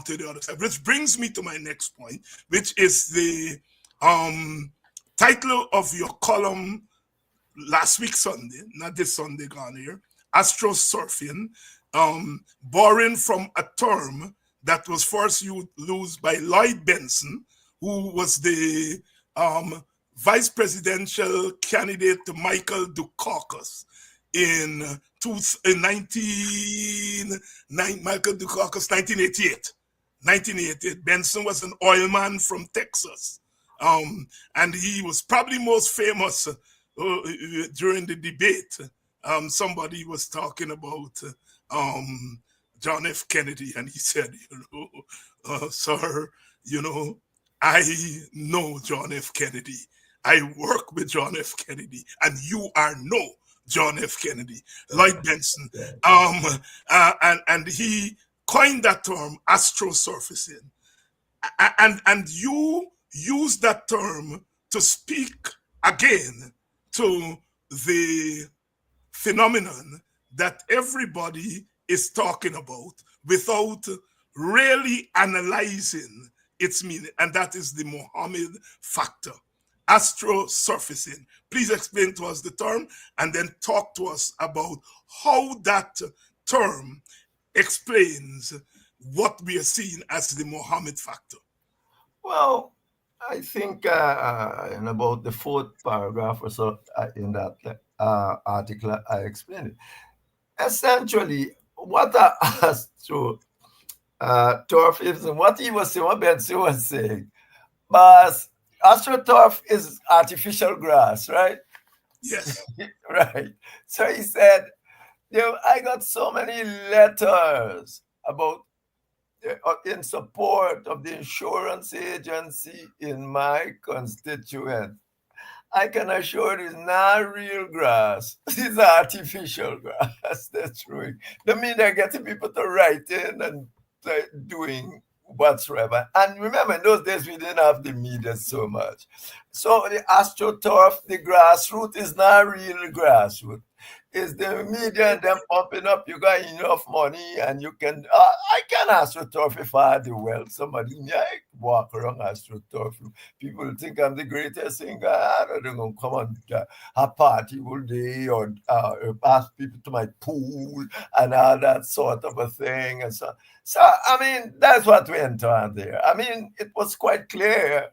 to the other side. Which brings me to my next point, which is the title of your column last week Sunday, not this Sunday gone here, Astrosurfing, borrowing from a term that was first used by Lloyd Benson, who was the vice presidential candidate to Michael Dukakis in Michael Dukakis 1988. Benson was an oil man from Texas, and he was probably most famous during the debate. Somebody was talking about John F. Kennedy, and he said, sir, I know John F. Kennedy. I work with John F. Kennedy, and you are no John F. Kennedy, Lloyd Benson. And he coined that term, astrosurfacing. And you use that term to speak again to the phenomenon that everybody is talking about without really analyzing its meaning, and that is the Muhammad factor. Astrosurfacing. Please explain to us the term and then talk to us about how that term explains what we are seeing as the Muhammad factor. Well, I think in about the fourth paragraph or so in that article, I explained it. Essentially, what astroturf is, and what he was saying, what Benson was saying, but astroturf is artificial grass, right? Yes. Right. So he said, I got so many letters about in support of the insurance agency in my constituent. I can assure it is not real grass. It's artificial grass. That's true. The media getting people to write in and doing whatsoever. And remember, in those days, we didn't have the media so much. So the astroturf, the grassroots, is not real grassroots. It's the media and them pumping up. You got enough money and you can. I can astroturf if I had the wealth. Somebody, I walk around astroturf. People think I'm the greatest singer. They're going to come on a party all day or ask people to my pool and all that sort of a thing. And so, I mean, that's what went on there. I mean, it was quite clear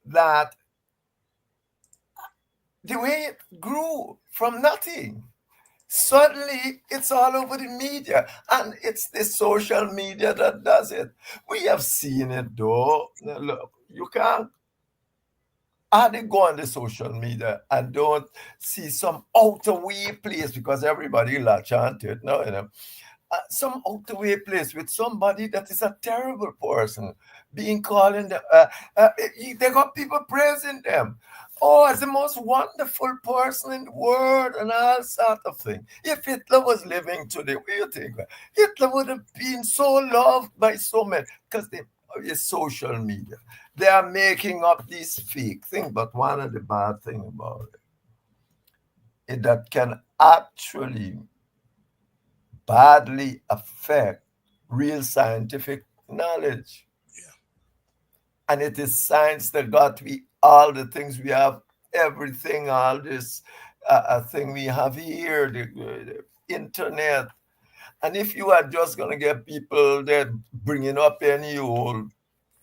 that the way it grew from nothing, suddenly it's all over the media, and it's the social media that does it. We have seen it though. Look, you can't hardly go on the social media and don't see some out of way place, because everybody latch onto it now, some out of way place with somebody that is a terrible person being called in they got people praising them. Oh, as the most wonderful person in the world and all sort of thing. If Hitler was living today, what do you think? Hitler would have been so loved by so many, because it's social media. They are making up these fake things, but one of the bad things about it that can actually badly affect real scientific knowledge. Yeah. And it is science that got all the things we have, everything, all this thing we have here, the internet. And if you are just going to get people that bringing up any old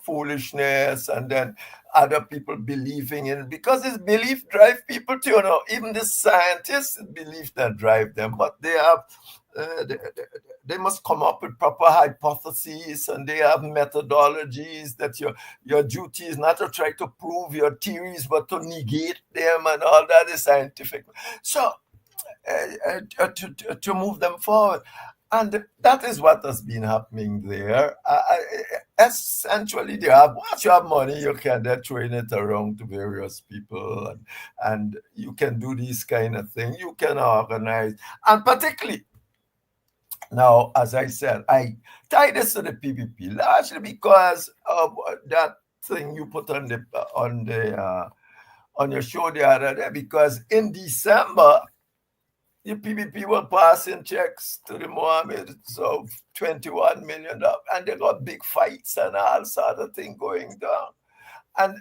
foolishness, and then other people believing in it, because it's belief drive people too. Even the scientists believe that drive them, but they have they must come up with proper hypotheses, and they have methodologies that your duty is not to try to prove your theories, but to negate them, and all that is scientific. So to move them forward. And that is what has been happening there. Essentially, once you have money, you can then train it around to various people, and you can do these kind of things. You can organize, and particularly now, as I said, I tie this to the PPP largely because of that thing you put on your show the other day. Because in December, the PPP were passing checks to the Mohammeds of $21 million, and they got big fights and all sort of thing going down. And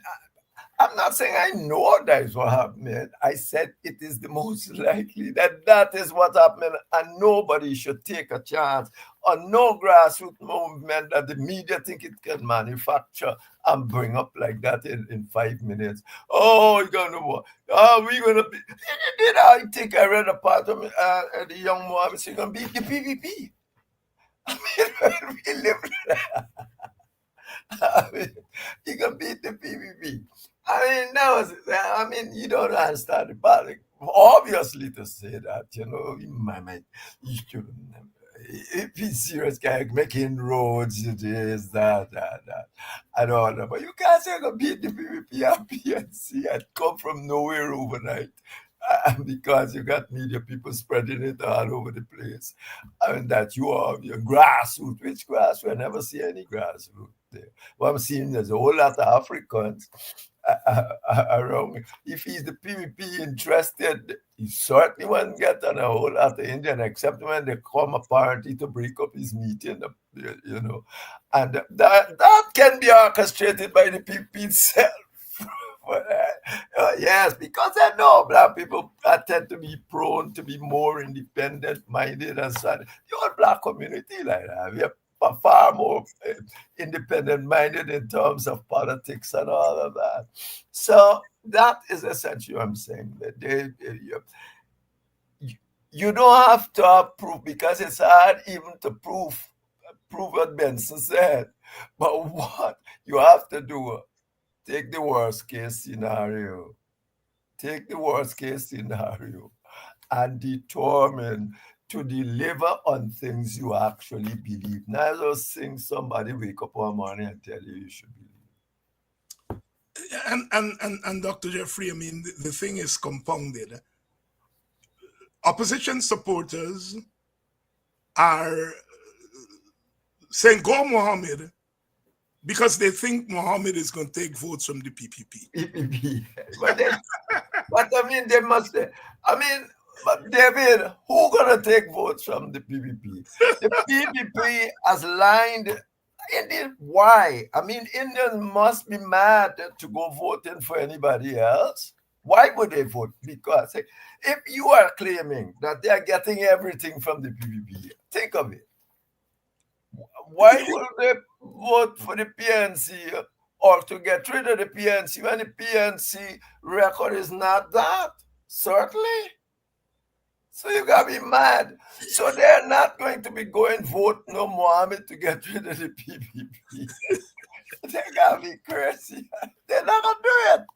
I'm not saying I know that is what happened. I said it is the most likely that is what happened, and nobody should take a chance on no grassroots movement that the media think it can manufacture and bring up like that in 5 minutes. Oh, you're going to what? Oh, we're going to be. Did I think I read a part of the young Mohammed saying, going to beat the PVP? I mean, we live there. I mean, you can beat the PVP. I mean, you don't understand the part. Obviously, to say that, you shouldn't. If he's serious, guy making roads, it is that. I don't know. But you can't say you're going to beat the PVP and PNC and come from nowhere overnight. Because you got media people spreading it all over the place. I mean, that you are your grassroots. Which grassroots? I never see any grassroots there. What I'm seeing, there's a whole lot of Africans around. If he's the PVP interested, he certainly won't get on a whole lot of Indian, except when they come apparently to break up his meeting, and that can be orchestrated by the PVP itself. But, yes, because I know black people tend to be prone to be more independent minded and so on. The whole black community like that. We are far more independent minded in terms of politics and all of that. So that is essentially what I'm saying. That you don't have to have proof, because it's hard even to prove what Benson said. But what you have to do, take the worst case scenario. Take the worst case scenario and determine to deliver on things you actually believe. Not those things somebody wake up one morning and tell you should believe. And Dr. Jeffrey, I mean, the thing is compounded. Opposition supporters are saying, go Mohammed, because they think Mohammed is going to take votes from the PPP. But I mean, they must. But David, who gonna take votes from the PPP? The PPP has lined. Why? I mean, Indians must be mad to go voting for anybody else. Why would they vote? Because if you are claiming that they are getting everything from the PPP, think of it. Why would they vote for the PNC or to get rid of the PNC when the PNC record is not that? Certainly. So you gotta be mad. So they're not going to be going vote no Mohammed to get rid of the PPP. They gotta be crazy. They're not gonna do it.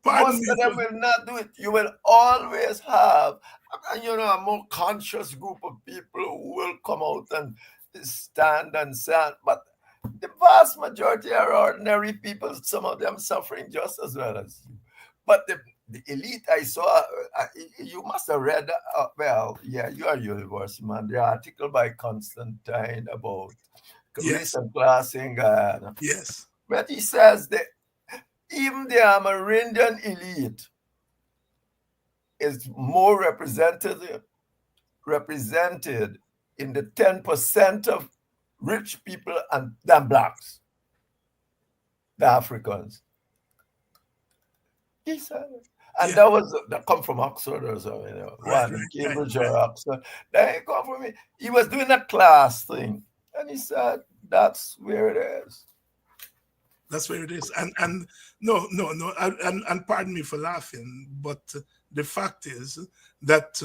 Most of them will not do it. You will always have, a more conscious group of people who will come out and stand and stand. But the vast majority are ordinary people, some of them suffering just as well as you. But the elite I saw, you must have read, you are a university man, the article by Constantine about race and class in Guyana. Yes. But he says that even the Amerindian elite is more represented in the 10% of rich people than blacks, the Africans. He said it. And that come from Oxford or something, Cambridge or Oxford. That come from me. He was doing a class thing, and he said that's where it is. That's where it is. And no, and pardon me for laughing, but the fact is that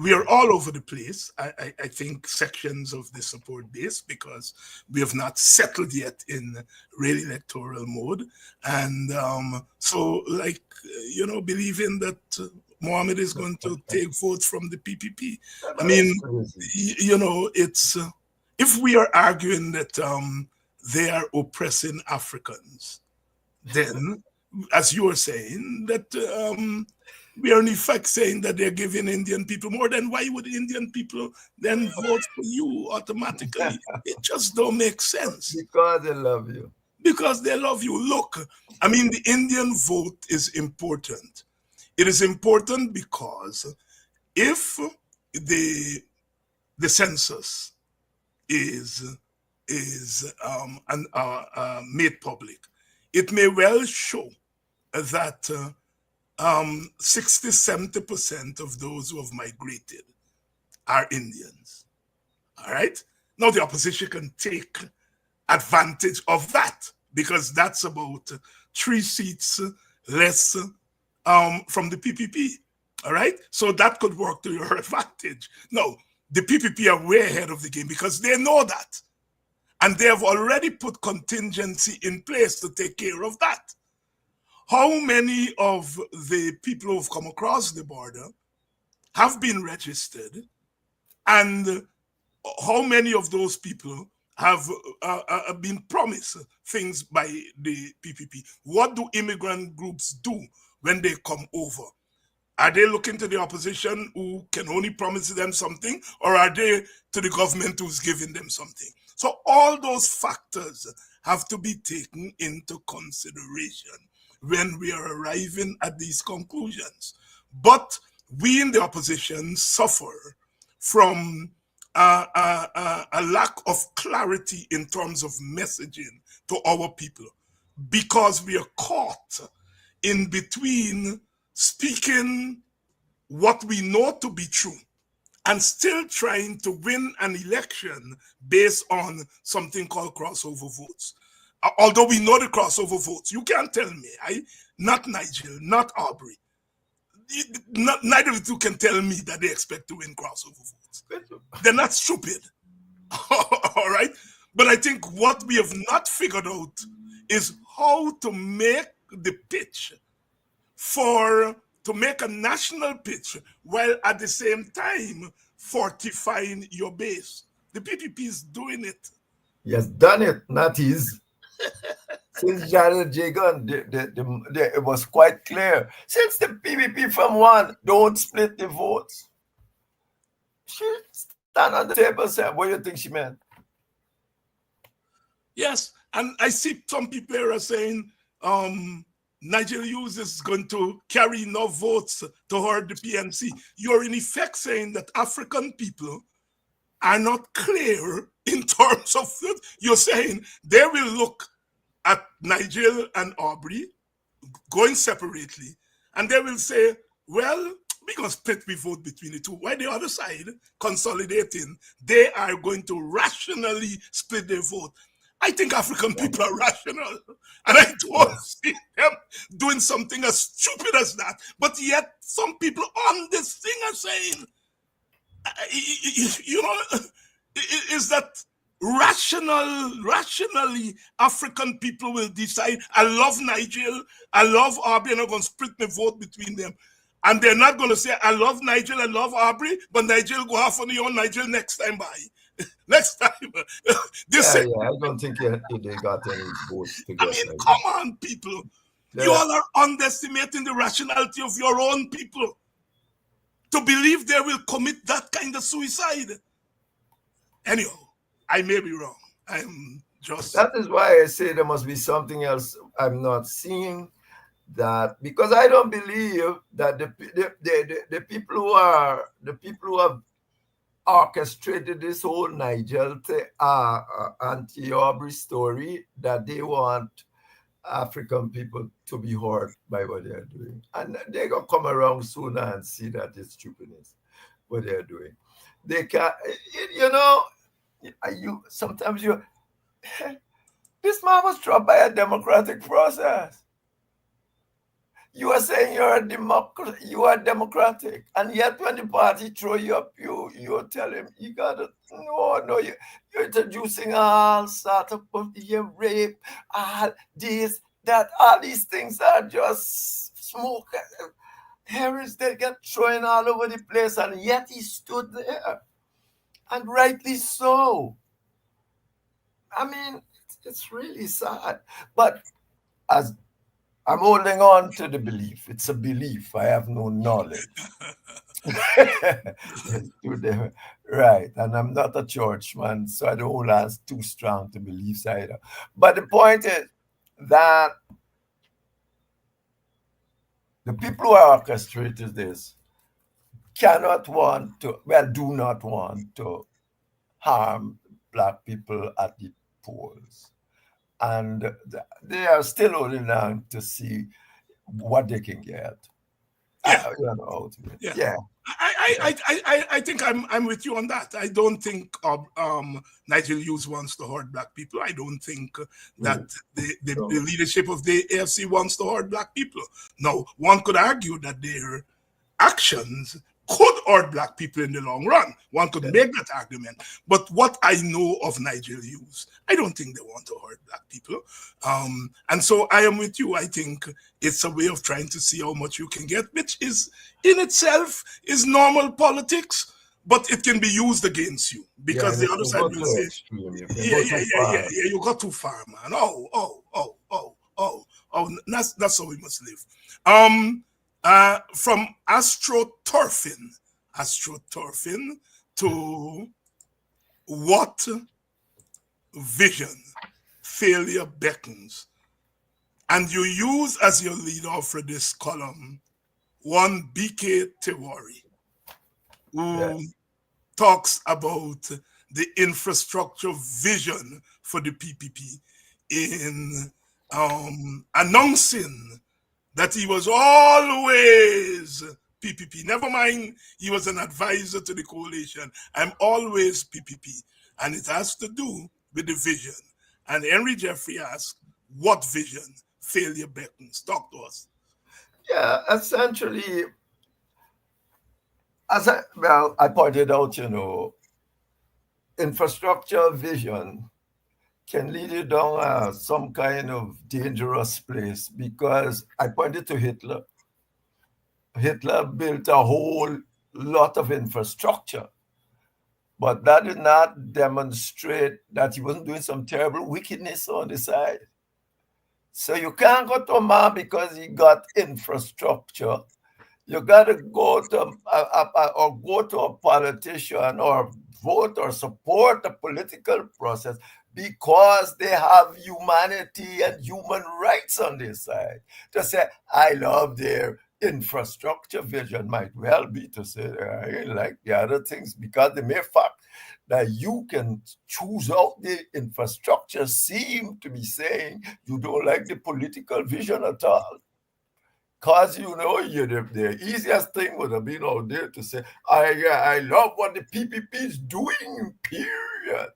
we are all over the place. I think sections of the support base because we have not settled yet in real electoral mode. And so, like, believing that Mohammed is going to take votes from the PPP. I mean, it's if we are arguing that they are oppressing Africans, then, as you were saying, that we are in effect saying that they're giving Indian people more. Then why would Indian people then vote for you automatically? It just don't make sense. Because they love you. Because they love you. Look, I mean, the Indian vote is important. It is important because if the census is made public, it may well show that 60-70% of those who have migrated are Indians. All right? Now the opposition can take advantage of that because that's about 3 seats less from the PPP. All right? So that could work to your advantage. No, the PPP are way ahead of the game because they know that. And they have already put contingency in place to take care of that. How many of the people who've come across the border have been registered, and how many of those people have been promised things by the PPP? What do immigrant groups do when they come over? Are they looking to the opposition who can only promise them something, or are they to the government who's giving them something? So all those factors have to be taken into consideration when we are arriving at these conclusions. But we in the opposition suffer from a lack of clarity in terms of messaging to our people because we are caught in between speaking what we know to be true and still trying to win an election based on something called crossover votes. Although we know the crossover votes, you can't tell me, not Nigel, not Aubrey, neither of you can tell me that they expect to win crossover votes. They're not stupid. All right? But I think what we have not figured out is how to make the pitch to make a national pitch while at the same time fortifying your base. The PPP is doing it. He has done it, not his. Since Janet Jagan, it was quite clear. Since the PPP from one don't split the votes, she stand on the table and said, what do you think she meant? Yes, and I see some people here are saying Nigel Hughes is going to carry enough votes to hurt the PNC. You're in effect saying that African people are not clear in terms of it. You're saying they will look at Nigel and Aubrey going separately, and they will say, well, we're going to split the vote between the two. While the other side, consolidating, they are going to rationally split their vote. I think African people are rational, and I don't see them doing something as stupid as that. But yet, some people on this thing are saying, is that rationally African people will decide, I love Nigel, I love Aubrey, and I'm going to split my vote between them. And they're not going to say, I love Nigel, I love Aubrey, but Nigel go half on the own Nigel next time by. Next time. I don't think they got any votes together. I mean, come on, people. Yeah. You all are underestimating the rationality of your own people to believe they will commit that kind of suicide. Anyhow, I may be wrong. I'm just... That is why I say there must be something else I'm not seeing. That because I don't believe that the people who have orchestrated this whole Nigel anti-Aubrey story, that they want African people to be hurt by what they're doing. And they're going to come around sooner and see that it's stupidness, what they're doing. They can, sometimes This man was dropped by a democratic process. You are saying you are democratic, and yet when the party throw you up, you tell him you gotta no, you're introducing all sort of rape, all this, that, all these things are just smoke. Herons that get thrown all over the place, and yet he stood there, and rightly so. I mean, it's really sad, but as I'm holding on to the belief. It's a belief. I have no knowledge. Right. And I'm not a churchman, so I don't hold on too strong to beliefs either. But the point is that the people who are orchestrating this do not want to harm Black people at the polls. And they are still holding on to see what they can get. Yeah. Yeah. I think I'm with you on that. I don't think Nigel Hughes wants to hurt Black people. I don't think that the leadership of the AFC wants to hurt Black people. No, one could argue that their actions could hurt Black people in the long run. One could make that argument. But what I know of Nigel Hughes, I don't think they want to hurt Black people. And so I am with you. I think it's a way of trying to see how much you can get, which is in itself is normal politics, but it can be used against you because the other side will say, you got too far, man. That's how we must live. From astroturfing to what vision failure beckons. And you use as your leader for this column one BK Tiwari, who talks about the infrastructure vision for the PPP in announcing that he was always PPP. Never mind, he was an advisor to the coalition. I'm always PPP. And it has to do with the vision. And Henry Jeffrey asked, what vision failure beckons? Talk to us. Yeah, essentially, I pointed out, infrastructure vision can lead you down some kind of dangerous place, because I pointed to Hitler. Hitler built a whole lot of infrastructure, but that did not demonstrate that he wasn't doing some terrible wickedness on the side. So you can't go to a man because he got infrastructure. You got to go to a politician or vote or support the political process because they have humanity and human rights on their side. To say, I love their infrastructure vision might well be to say, I like the other things, because the mere fact that you can choose out the infrastructure seem to be saying you don't like the political vision at all. Because, the easiest thing would have been out there to say, I love what the PPP is doing, period.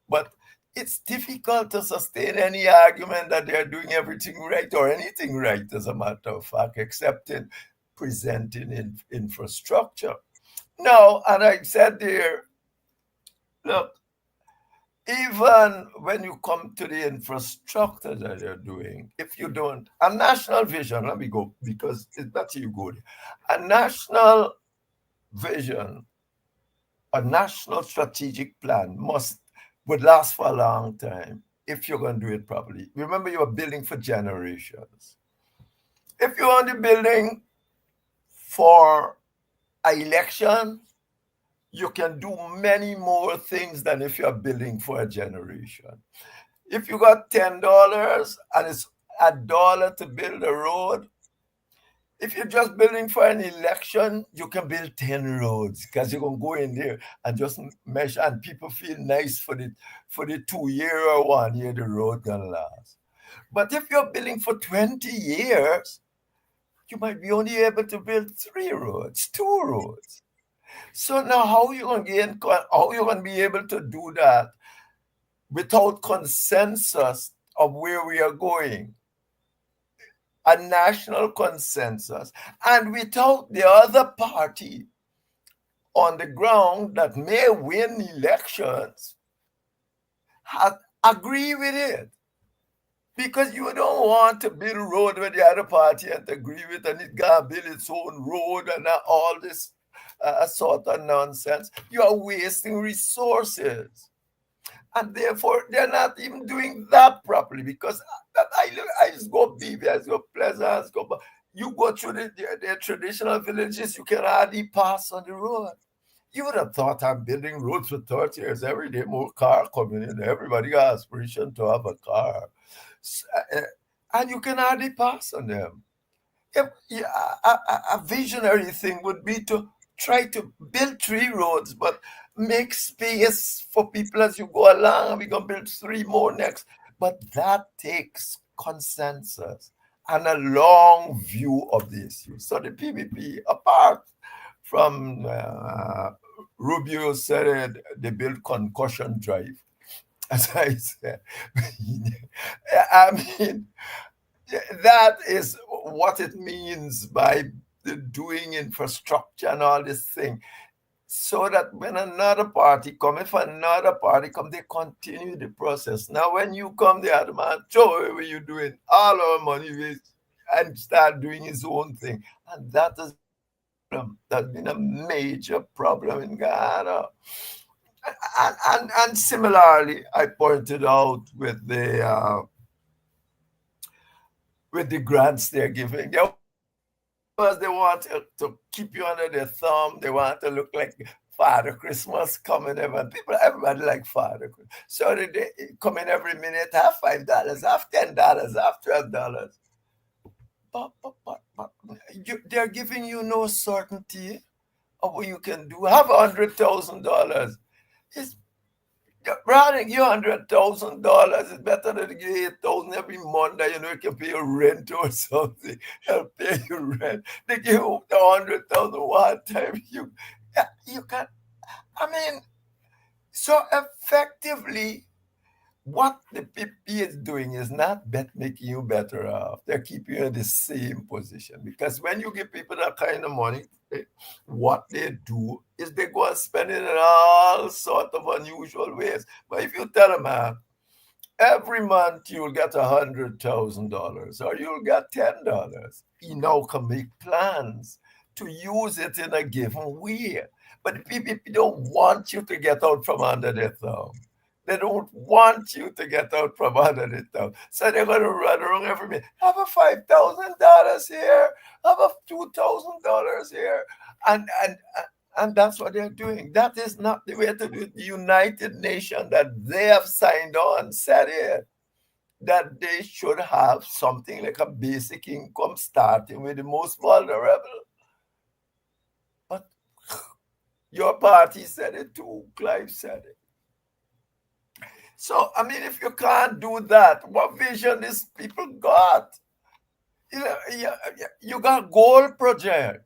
But it's difficult to sustain any argument that they're doing everything right or anything right, as a matter of fact, except in presenting infrastructure. No, and I said there, look, even when you come to the infrastructure that they're doing, if you don't, a national vision, let me go, because it's better you go there. A national vision, a national strategic plan would last for a long time if you're going to do it properly. Remember, you're building for generations. If you're only building for an election, you can do many more things than if you're building for a generation. If you got $10 and it's $1 to build a road, if you're just building for an election, you can build 10 roads because you're going to go in there and just measure, and people feel nice for the 2 year or 1 year the road going to last. But if you're building for 20 years, you might be only able to build 3 roads, 2 roads. So now how are you going to be able to do that without consensus of where we are going, a national consensus, and without the other party on the ground that may win elections agree with it. Because you don't want to build a road with the other party and agree with, and it got to build its own road and all this sort of nonsense. You are wasting resources. And therefore, they're not even doing that properly, because I just go BB, I just go Pleasant, you go through the traditional villages, you can hardly pass on the road. You would have thought I'm building roads for 30 years. Every day, more car coming in. Everybody got aspiration to have a car. And you can hardly pass on them. A visionary thing would be to try to build 3 roads, but make space for people as you go along, and we're going to build 3 more next. But that takes consensus and a long view of the issue. So the PPP, apart from Rubio said they built concussion drive, as I said. I mean, that is what it means by doing infrastructure and all this thing. So that when another party come, if another party come, they continue the process. Now, when you come, the other man, show what you're doing, all our money waste, and start doing his own thing. And that is that's been a major problem in Ghana. And similarly, I pointed out with the grants they're giving. They want to keep you under their thumb. They want to look like Father Christmas coming. Everybody like Father Christmas. So they come in every minute, have $5, have $10, have $12. But they're giving you no certainty of what you can do. Have $100,000. It's rather than give $100,000 is better than give $8,000 every month that you can pay your rent or something. They'll pay your rent. They give you the $100,000 one time. You can. I mean, so effectively, what the PP is doing is not making you better off. They're keeping you in the same position. Because when you give people that kind of money, what they do is they go and spend it in all sorts of unusual ways. But if you tell them, man, every month you'll get $100,000 or you'll get $10, you now can make plans to use it in a given way. But the people don't want you to get out from under their thumb. They don't want you to get out from under the thumb. So they're going to run around every minute. Have a $5,000 here. Have a $2,000 here. And that's what they're doing. That is not the way to do it. The United Nations that they have signed on said it, that they should have something like a basic income starting with the most vulnerable. But your party said it too. Clive said it. So, I mean, if you can't do that, what vision these people got? You got gold project.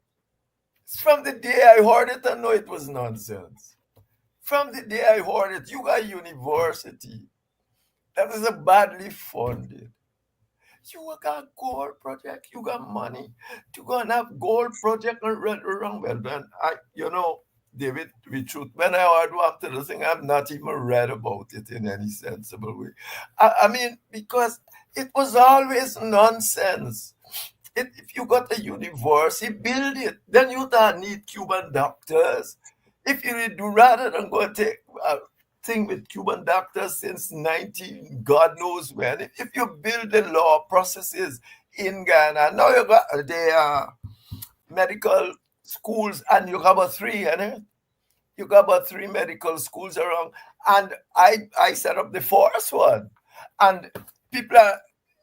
From the day I heard it, I know it was nonsense. From the day I heard it, you got university that is badly funded. You got gold project. You got money to go and have gold project and run around. Well, then David, with truth, when I heard after the thing, I've not even read about it in any sensible way. I mean, because it was always nonsense. If you got a university, build it. Then you don't need Cuban doctors. If you do, rather than go and take a thing with Cuban doctors since 19, God knows when, if you build the law processes in Ghana, now you got the medical schools, and you have about 3, you got about 3 medical schools around, and I set up the 4th one, and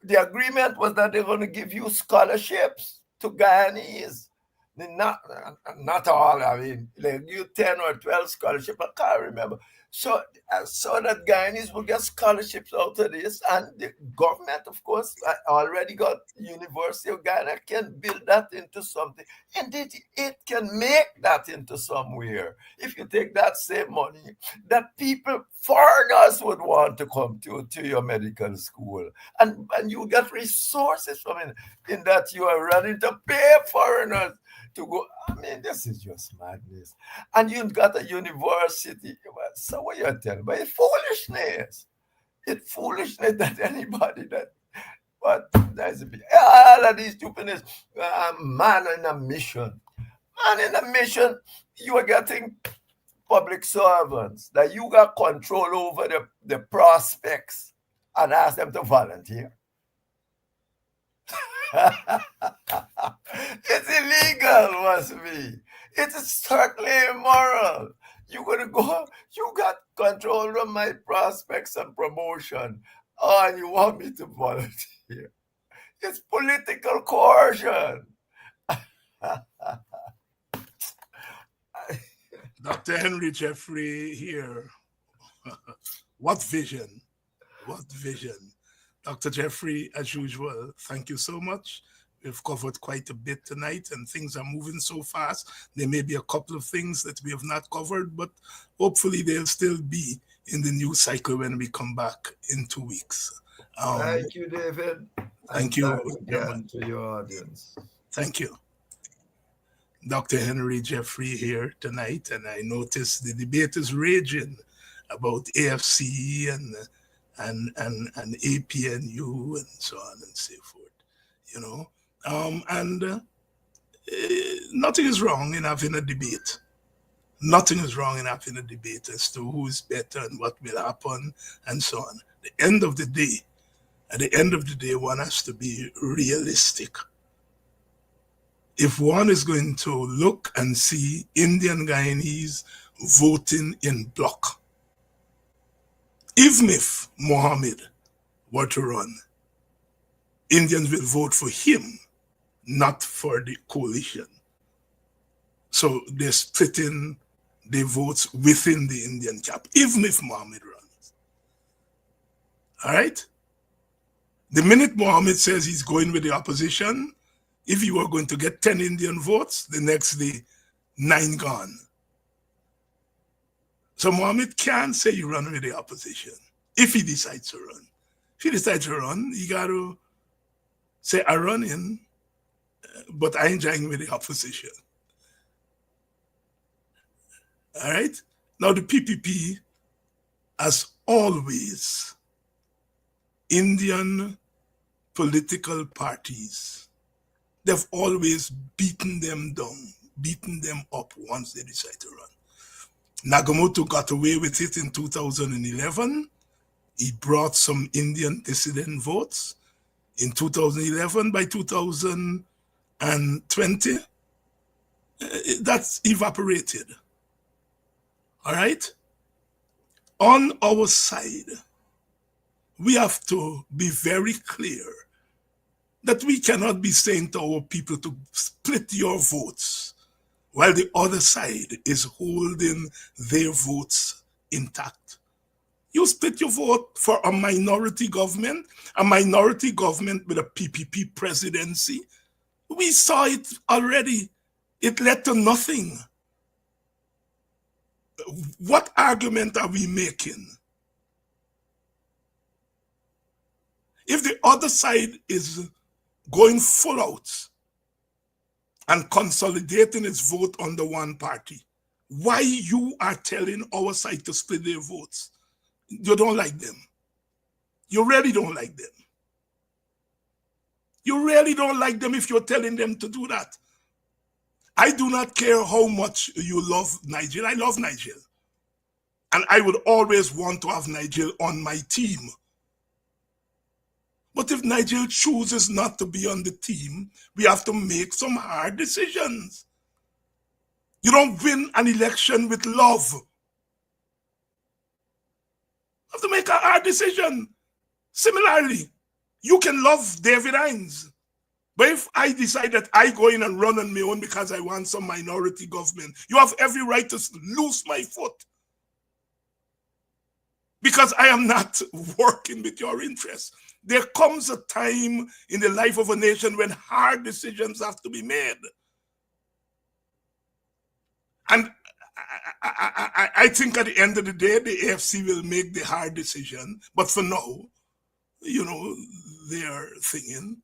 the agreement was that they're going to give you scholarships to Guyanese. Not all, I mean, they give you 10 or 12 scholarships, I can't remember. So, so that Guyanese will get scholarships out of this, and the government, of course, already got University of Ghana, can build that into something. Indeed, it can make that into somewhere. If you take that same money, that people, foreigners would want to come to your medical school, and you get resources from it, in that you are running to pay foreigners to go. I mean, this is just madness. And you've got a university. So what you're telling me? It's foolishness. It's foolishness that anybody that, but there's all of these stupidness. Man in a mission. Man in a mission, you are getting public servants that you got control over the prospects and ask them to volunteer. It's illegal, must be. It is certainly immoral. You're gonna go, you got control of my prospects and promotion. Oh, and you want me to volunteer. It's political coercion. Dr. Henry Jeffrey here. What vision? What vision? Dr. Jeffrey, as usual, thank you so much. We've covered quite a bit tonight, and things are moving so fast. There may be a couple of things that we have not covered, but hopefully they'll still be in the news cycle when we come back in 2 weeks. Thank you, David. Thank you. Again to your audience. Thank you. Dr. Henry Jeffrey here tonight, and I noticed the debate is raging about AFC and APNU and so on and so forth, you know. Nothing is wrong in having a debate. Nothing is wrong in having a debate as to who is better and what will happen and so on. At the end of the day, one has to be realistic. If one is going to look and see Indian Guyanese voting in bloc, even if Mohammed were to run, Indians will vote for him, not for the coalition. So they're splitting their votes within the Indian camp, even if Mohammed runs. All right? The minute Mohammed says he's going with the opposition, if you were going to get 10 Indian votes, the next day, 9 gone. So Mohammed can't say he run with the opposition if he decides to run. If he decides to run, he got to say, I run in, but I ain't joining with the opposition. All right? Now the PPP, as always, Indian political parties, they've always beaten them down, beaten them up once they decide to run. Nagamoto got away with it in 2011. He brought some Indian dissident votes. In 2011, by 2020, that's evaporated. All right? On our side, we have to be very clear that we cannot be saying to our people to split your votes while the other side is holding their votes intact. You split your vote for a minority government with a PPP presidency. We saw it already. It led to nothing. What argument are we making? If the other side is going full out and consolidating its vote under one party, why you are telling our side to split their votes? You don't like them. You really don't like them. You really don't like them if you're telling them to do that. I do not care how much you love Nigel. I love Nigel. And I would always want to have Nigel on my team. But if Nigel chooses not to be on the team, we have to make some hard decisions. You don't win an election with love. You have to make a hard decision. Similarly, you can love David Hines, but if I decide that I go in and run on my own because I want some minority government, you have every right to loose my foot. because I am not working with your interests. There comes a time in the life of a nation when hard decisions have to be made. And I think at the end of the day, the AFC will make the hard decision. But for now, you know, they are thinking.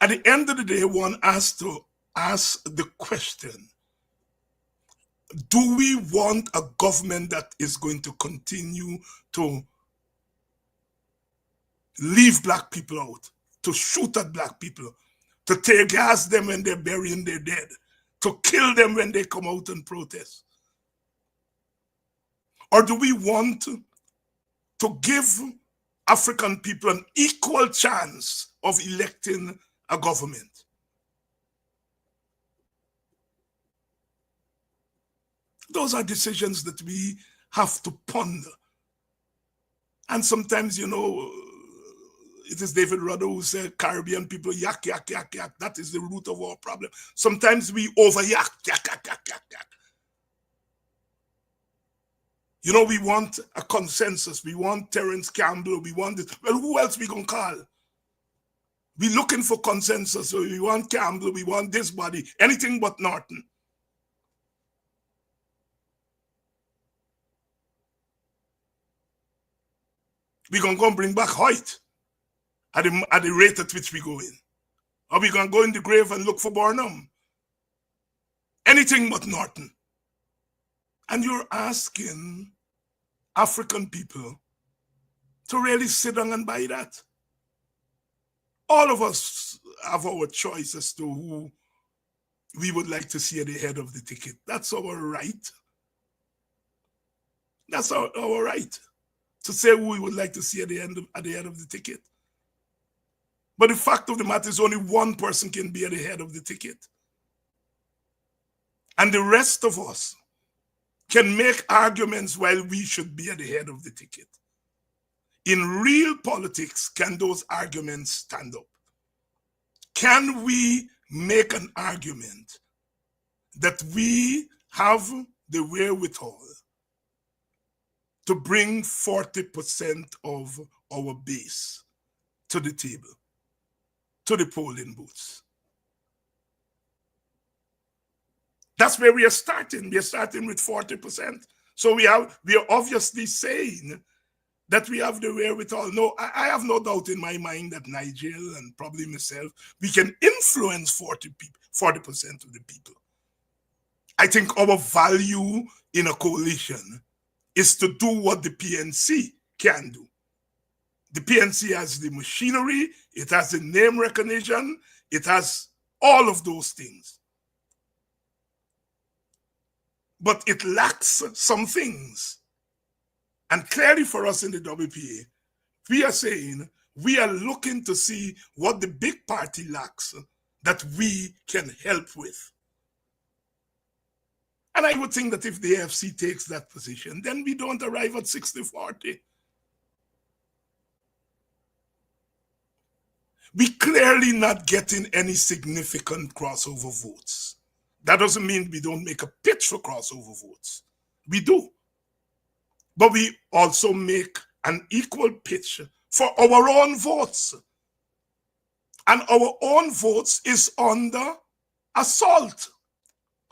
At the end of the day, one has to ask the question, do we want a government that is going to continue to leave black people out, to shoot at black people, to tear gas them when they're burying their dead, to kill them when they come out and protest? Or do we want to give African people an equal chance of electing a government? Those are decisions that we have to ponder. And sometimes, you know, it is David Rudder who said, Caribbean people yak, yak, yak, yak. That is the root of our problem. Sometimes we over yak, yak, yak, yak, yak, yak. You know, we want a consensus. We want Terence Campbell. We want this. Well, who else we gonna call? We looking for consensus. So we want Campbell. We want this body. Anything but Norton. We gonna go and bring back Hoyt at the rate at which we go in. Or we gonna go in the grave and look for Barnum. Anything but Norton. And you're asking African people to really sit down and buy that. All of us have our choice as to who we would like to see at the head of the ticket. That's our right. That's our right to say who we would like to see at the head of the ticket. But the fact of the matter is only one person can be at the head of the ticket. And the rest of us can make arguments while we should be at the head of the ticket. In real politics, can those arguments stand up? Can we make an argument that we have the wherewithal to bring 40% of our base to the table, to the polling booths? That's where we are starting. We are starting with 40%. So we are obviously saying that we have the wherewithal. No, I have no doubt in my mind that Nigel and probably myself, we can influence 40% of the people. I think our value in a coalition is to do what the PNC can do. The PNC has the machinery, it has the name recognition, it has all of those things. But it lacks some things. And clearly for us in the WPA, we are saying we are looking to see what the big party lacks that we can help with. And I would think that if the AFC takes that position, then we don't arrive at 60-40. We clearly not getting any significant crossover votes. That doesn't mean we don't make a pitch for crossover votes. We do. But we also make an equal pitch for our own votes. And our own votes is under assault.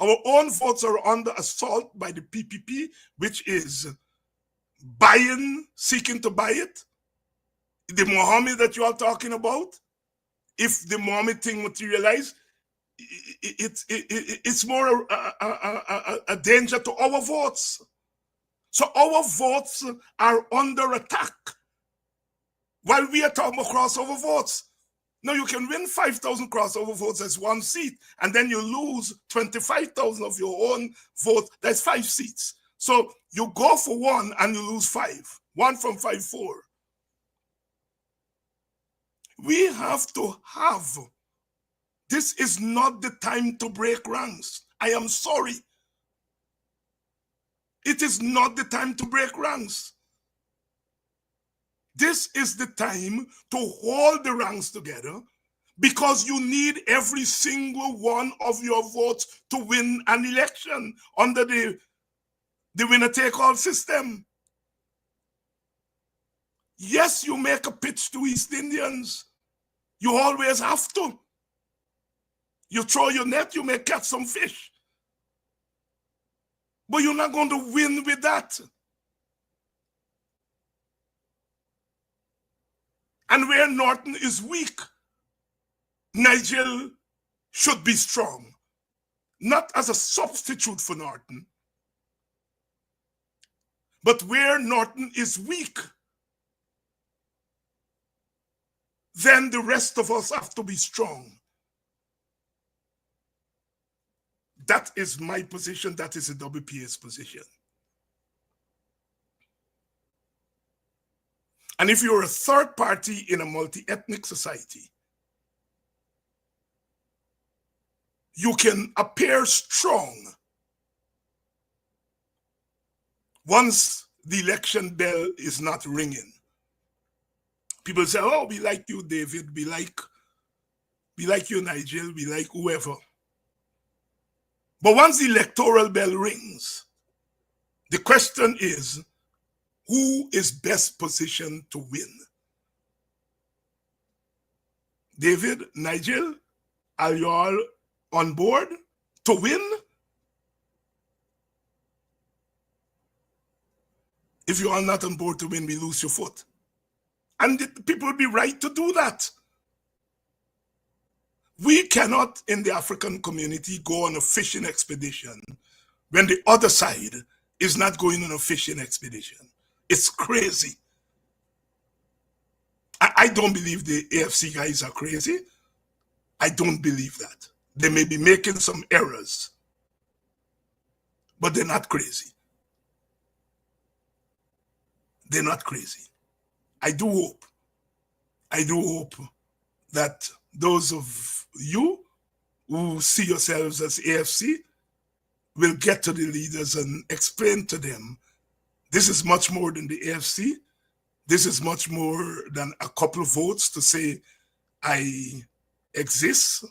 Our own votes are under assault by the PPP, which is seeking to buy it. The Mohammed that you are talking about, if the Mohammed thing materializes, it's more a danger to our votes. So our votes are under attack while we are talking about crossover votes. Now you can win 5,000 crossover votes as one seat, and then you lose 25,000 of your own vote. That's 5 seats. So you go for 1 and you lose 5. 1 from 5-4. We have to have. This is not the time to break ranks. I am sorry. It is not the time to break ranks. This is the time to hold the ranks together because you need every single one of your votes to win an election under the winner-take-all system. Yes, you make a pitch to East Indians. You always have to. You throw your net, you may catch some fish. But you're not going to win with that. And where Norton is weak, Nigel should be strong. Not as a substitute for Norton, but where Norton is weak, then the rest of us have to be strong. That is my position. That is the WPA's position. And if you're a third party in a multi-ethnic society, you can appear strong once the election bell is not ringing. People say, oh, we like you, David. We like you, Nigel. We like whoever. But once the electoral bell rings, the question is, who is best positioned to win? David, Nigel, are you all on board to win? If you are not on board to win, we lose your foot. And people will be right to do that. We cannot, in the African community, go on a fishing expedition when the other side is not going on a fishing expedition. It's crazy. I don't believe the AFC guys are crazy. I don't believe that. They may be making some errors, but they're not crazy. They're not crazy. I do hope that those of you who see yourselves as AFC will get to the leaders and explain to them, this is much more than the AFC. This is much more than a couple of votes to say, I exist,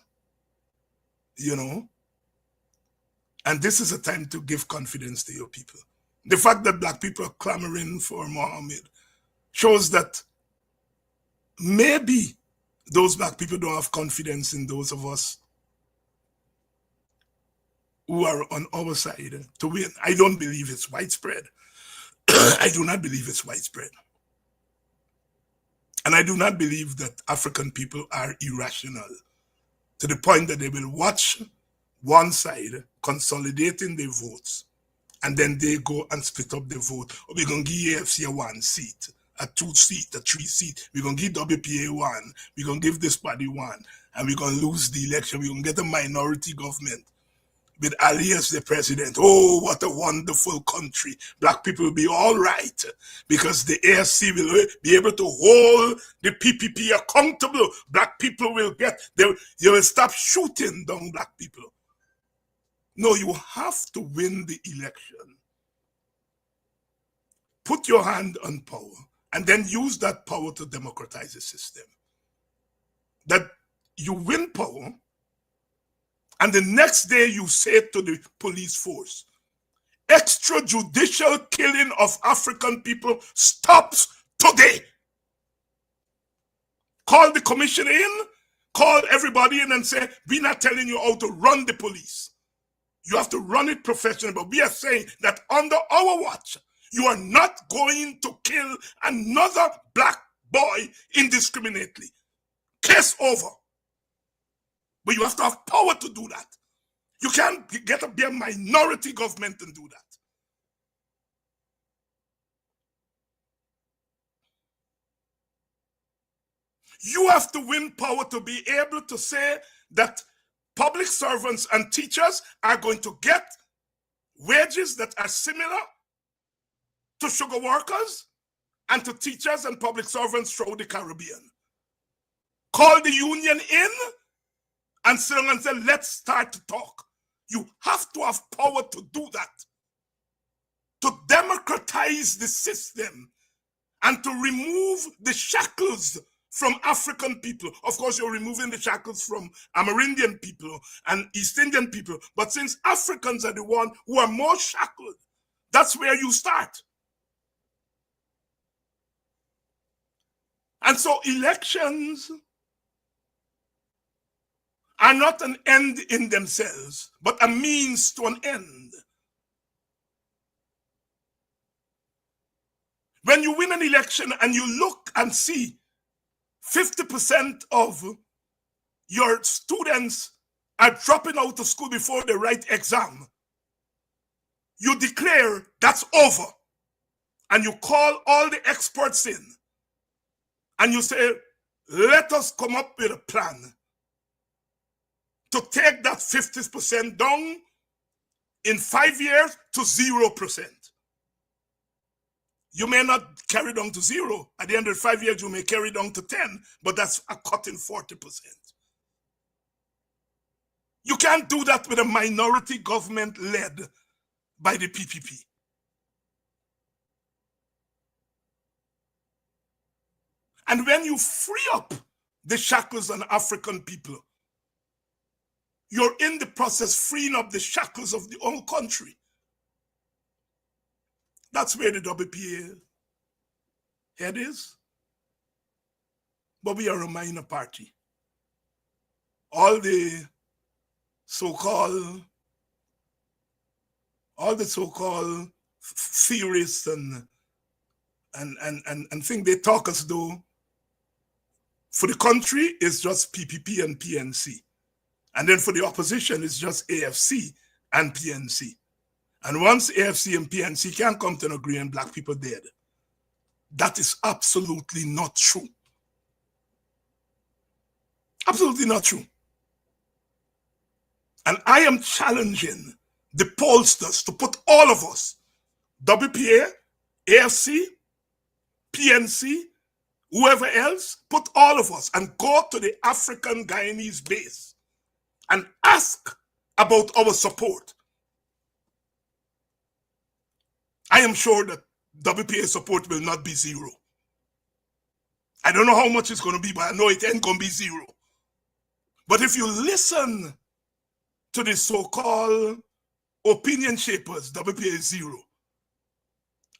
and this is a time to give confidence to your people. The fact that Black people are clamoring for Mohammed shows that maybe those Black people don't have confidence in those of us who are on our side to win. I don't believe it's widespread. I do not believe it's widespread. And I do not believe that African people are irrational to the point that they will watch one side consolidating their votes and then they go and split up the vote. Oh, we're going to give AFC a 1 seat, a 2 seat, a 3 seat. We're going to give WPA 1. We're going to give this party 1. And we're going to lose the election. We're going to get a minority government with Ali as the president. Oh, what a wonderful country. Black people will be all right because the AFC will be able to hold the PPP accountable. Black people will they will stop shooting down Black people. No, you have to win the election. Put your hand on power and then use that power to democratize the system. That you win power, and the next day you say to the police force, extrajudicial killing of African people stops today. Call the commission in, call everybody in and say, we're not telling you how to run the police. You have to run it professionally, but we are saying that under our watch, you are not going to kill another Black boy indiscriminately. Case over. But you have to have power to do that. You can't be a minority government and do that. You have to win power to be able to say that public servants and teachers are going to get wages that are similar to sugar workers and to teachers and public servants throughout the Caribbean. Call the union in and sit down and say, let's start to talk. You have to have power to do that. To democratize the system and to remove the shackles from African people. Of course, you're removing the shackles from Amerindian people and East Indian people. But since Africans are the one who are more shackled, that's where you start. And so elections are not an end in themselves, but a means to an end. When you win an election and you look and see 50% of your students are dropping out of school before they write exam, you declare that's over. And you call all the experts in and you say, let us come up with a plan to take that 50% down in 5 years to 0%. You may not carry down to 0. At the end of 5 years, you may carry down to 10, but that's a cut in 40%. You can't do that with a minority government led by the PPP. And when you free up the shackles on African people, you're in the process freeing up the shackles of the whole country. That's where the WPA head is. But we are a minor party. All the so-called theorists and think they talk as though for the country it's just PPP and PNC. And then for the opposition it's just AFC and PNC. And once AFC and PNC can't come to an agreement, black people dead. That is absolutely not true. Absolutely not true. And I am challenging the pollsters to put all of us, WPA, AFC, PNC, whoever else, put all of us and go to the African Guyanese base and ask about our support. I am sure that WPA support will not be 0. I don't know how much it's going to be, but I know it ain't going to be 0. But if you listen to the so-called opinion shapers, WPA is 0.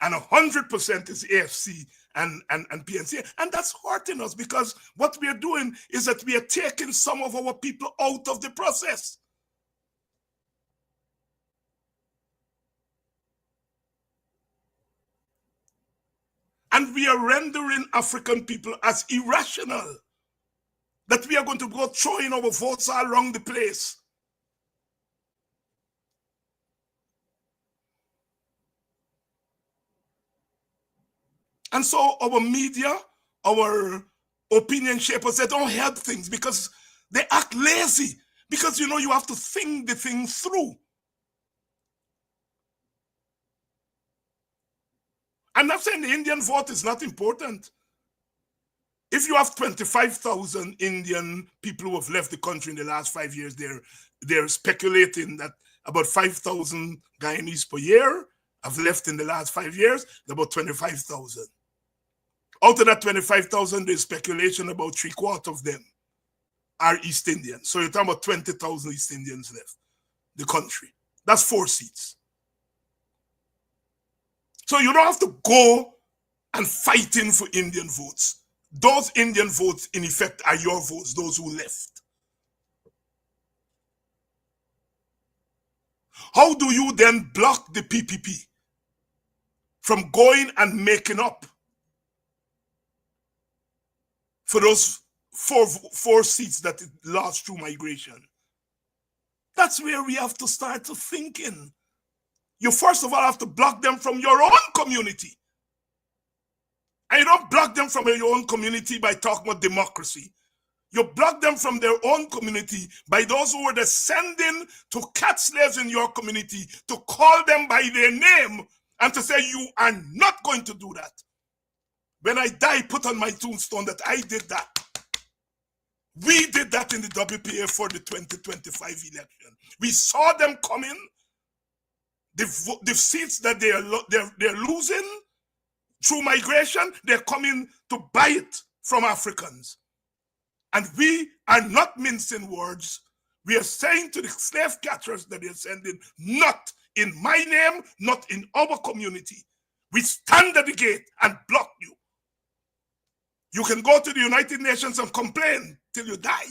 And 100% is AFC and PNC. And that's hurting us because what we are doing is that we are taking some of our people out of the process. And we are rendering African people as irrational, that we are going to go throwing our votes all around the place. And so our media, our opinion shapers, they don't help things because they act lazy. Because, you know, you have to think the thing through. I'm not saying the Indian vote is not important. If you have 25,000 Indian people who have left the country in the last 5 years, they're speculating that about 5,000 Guyanese per year have left in the last 5 years, about 25,000. Out of that 25,000, there's speculation about 3/4 of them are East Indians. So you're talking about 20,000 East Indians left the country. That's 4 seats. So you don't have to go and fight in for Indian votes. Those Indian votes, in effect, are your votes, those who left. How do you then block the PPP from going and making up for those four seats that it lost through migration? That's where we have to start to thinking. You first of all have to block them from your own community. And you don't block them from your own community by talking about democracy. You block them from their own community by those who were descending to catch slaves in your community, to call them by their name and to say, you are not going to do that. When I die, put on my tombstone that I did that. We did that in the WPA for the 2025 election. We saw them coming. The seats that they're losing through migration, they're coming to buy it from Africans. And we are not mincing words. We are saying to the slave catchers that they're sending, not in my name, not in our community. We stand at the gate and block you. You can go to the United Nations and complain till you die.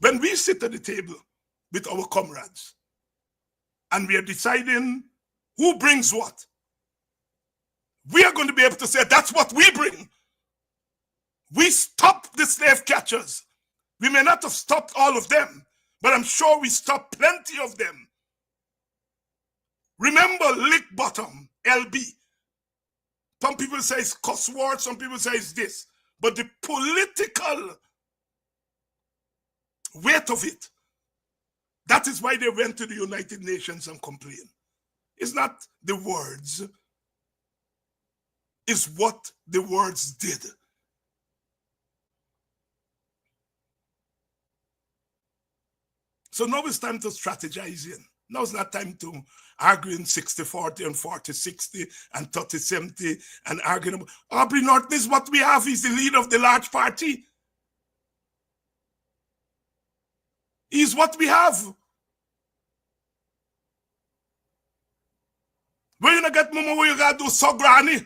When we sit at the table with our comrades and we are deciding who brings what, we are going to be able to say, that's what we bring. We stopped the slave catchers. We may not have stopped all of them, but I'm sure we stopped plenty of them. Remember Lick Bottom, LB. Some people say it's cuss word, some people say it's this. But the political weight of it, that is why they went to the United Nations and complained. It's not the words, it's what the words did. So now it's time to strategize in. Now it's not time to argue in 60-40 and 40-60 and 30-70 and arguing about Aubrey Norton is what we have. He's the leader of the large party. He's what we have. Where you gonna get mama where you gotta do so granny?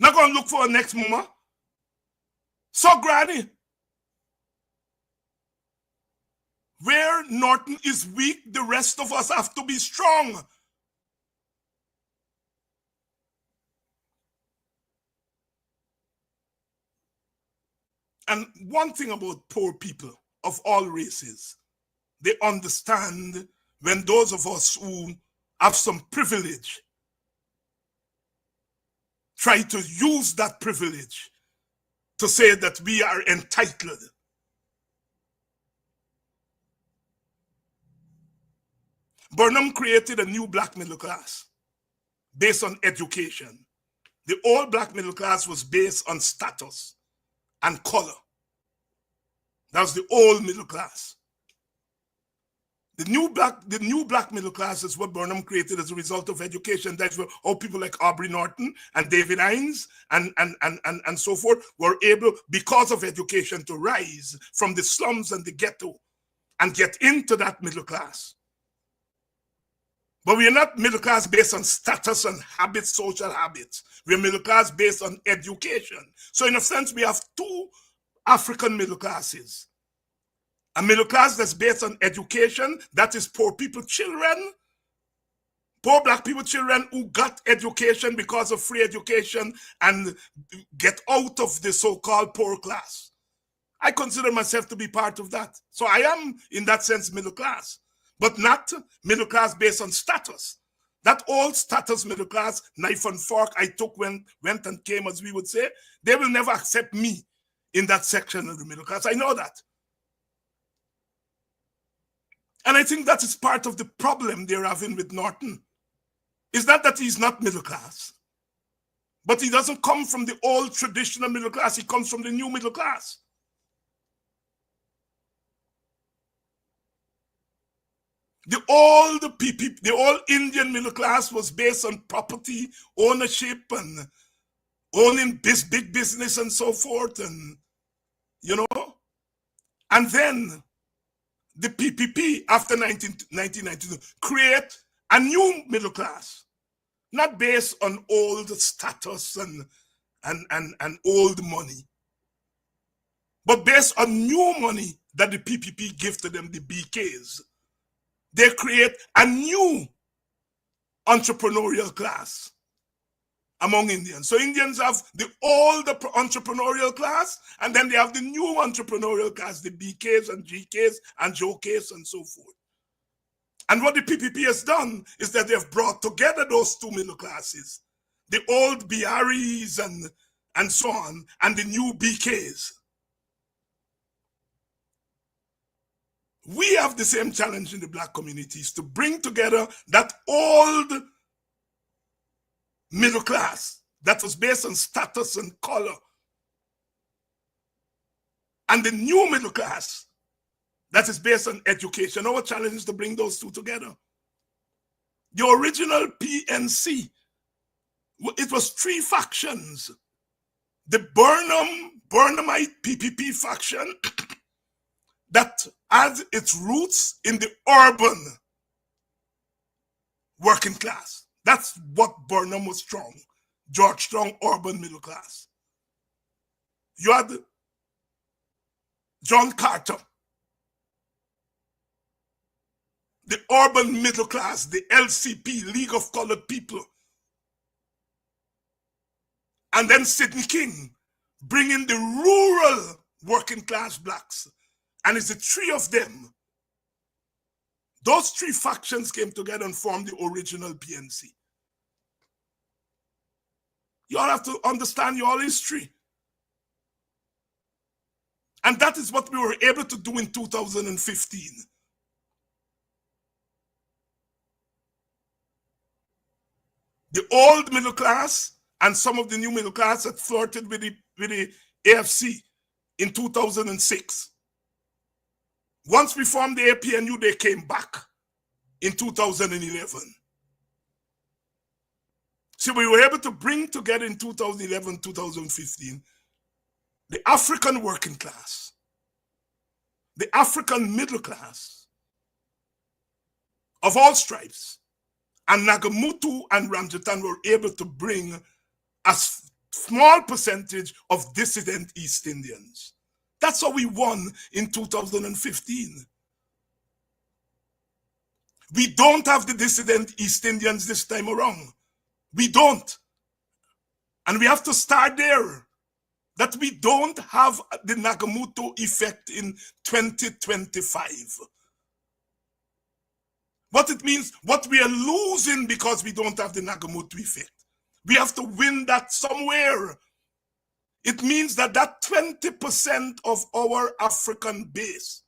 Not gonna look for a next mama. So granny. Where Norton is weak, the rest of us have to be strong. And one thing about poor people of all races, they understand when those of us who have some privilege try to use that privilege to say that we are entitled. Burnham created a new black middle class based on education. The old black middle class was based on status and color. That was the old middle class. The new black middle class is what Burnham created as a result of education. That's where all people like Aubrey Norton and David Hines and so forth were able, because of education, to rise from the slums and the ghetto and get into that middle class. But we are not middle class based on status and habits, social habits. We are middle class based on education. So in a sense, we have two African middle classes. A middle class that's based on education, that is poor people children, poor black people children who got education because of free education and get out of the so-called poor class. I consider myself to be part of that. So I am, in that sense, middle class. But not middle class based on status. That old status middle class, knife and fork, I took went and came, as we would say, they will never accept me in that section of the middle class. I know that. And I think that is part of the problem they're having with Norton. It's not that he's not middle class, but he doesn't come from the old traditional middle class. He comes from the new middle class. The old Indian middle class was based on property ownership and owning big business and so forth, and and then the PPP after 1992 create a new middle class, not based on old status and old money, but based on new money that the PPP give to them, the BKs. They create a new entrepreneurial class among Indians. So Indians have the old entrepreneurial class, and then they have the new entrepreneurial class, the BKs and GKs and JOKs and so forth. And what the PPP has done is that they have brought together those two middle classes, the old BREs and so on, and the new BKs. We have the same challenge in the black communities to bring together that old middle class that was based on status and color, and the new middle class that is based on education. Our challenge is to bring those two together. The original PNC, it was three factions. The Burnhamite PPP faction that had its roots in the urban working class. That's what Burnham was strong. George Strong, urban middle class. You had John Carter, the urban middle class, the LCP, League of Colored People. And then Sidney King, bringing the rural working class blacks. And it's the three of them. Those three factions came together and formed the original PNC. You all have to understand your history. And that is what we were able to do in 2015. The old middle class and some of the new middle class had flirted with the AFC in 2006. Once we formed the APNU, they came back in 2011. So we were able to bring together in 2011, 2015, the African working class, the African middle class of all stripes, and Nagamutu and Ramjatan were able to bring a small percentage of dissident East Indians. That's how we won in 2015. We don't have the dissident East Indians this time around. We don't. And we have to start there. That we don't have the Nagamutu effect in 2025. What it means, what we are losing because we don't have the Nagamutu effect. We have to win that somewhere. It means that 20% of our African base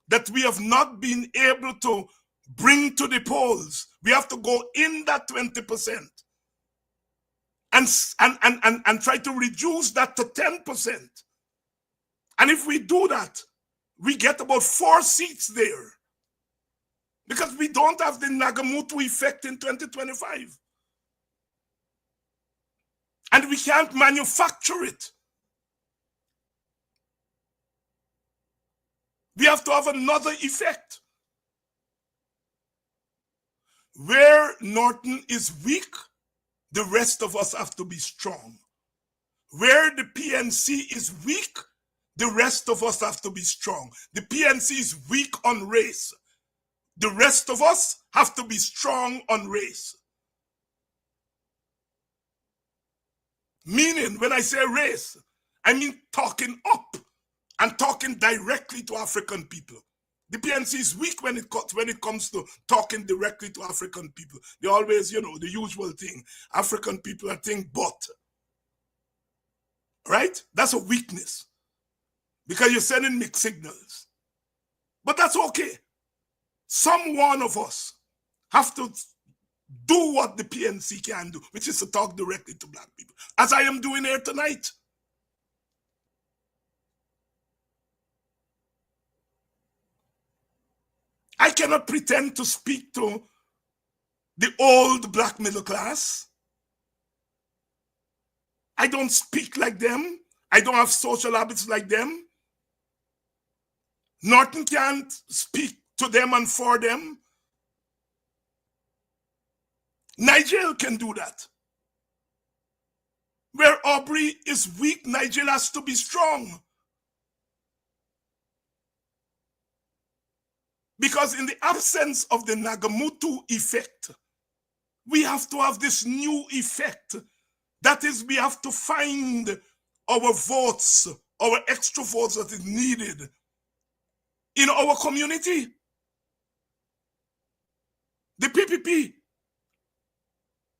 that we have not been able to bring to the polls, we have to go in that 20% and try to reduce that to 10%. And if we do that, we get about 4 seats there. Because we don't have the Nagamutu effect in 2025. And we can't manufacture it. We have to have another effect. Where Norton is weak, the rest of us have to be strong. Where the PNC is weak, the rest of us have to be strong. The PNC is weak on race. The rest of us have to be strong on race. Meaning, when I say race, I mean talking up and talking directly to African people. The PNC is weak when it comes to talking directly to African people. They always, the usual thing. African people are think but. Right? That's a weakness. Because you're sending mixed signals. But that's okay. Some one of us have to do what the PNC can do, which is to talk directly to black people, as I am doing here tonight. I cannot pretend to speak to the old black middle class. I don't speak like them. I don't have social habits like them. Norton can't speak to them and for them. Nigel can do that. Where Aubrey is weak, Nigel has to be strong. Because in the absence of the Nagamutu effect, we have to have this new effect. That is, we have to find our votes, our extra votes that is needed in our community. The PPP,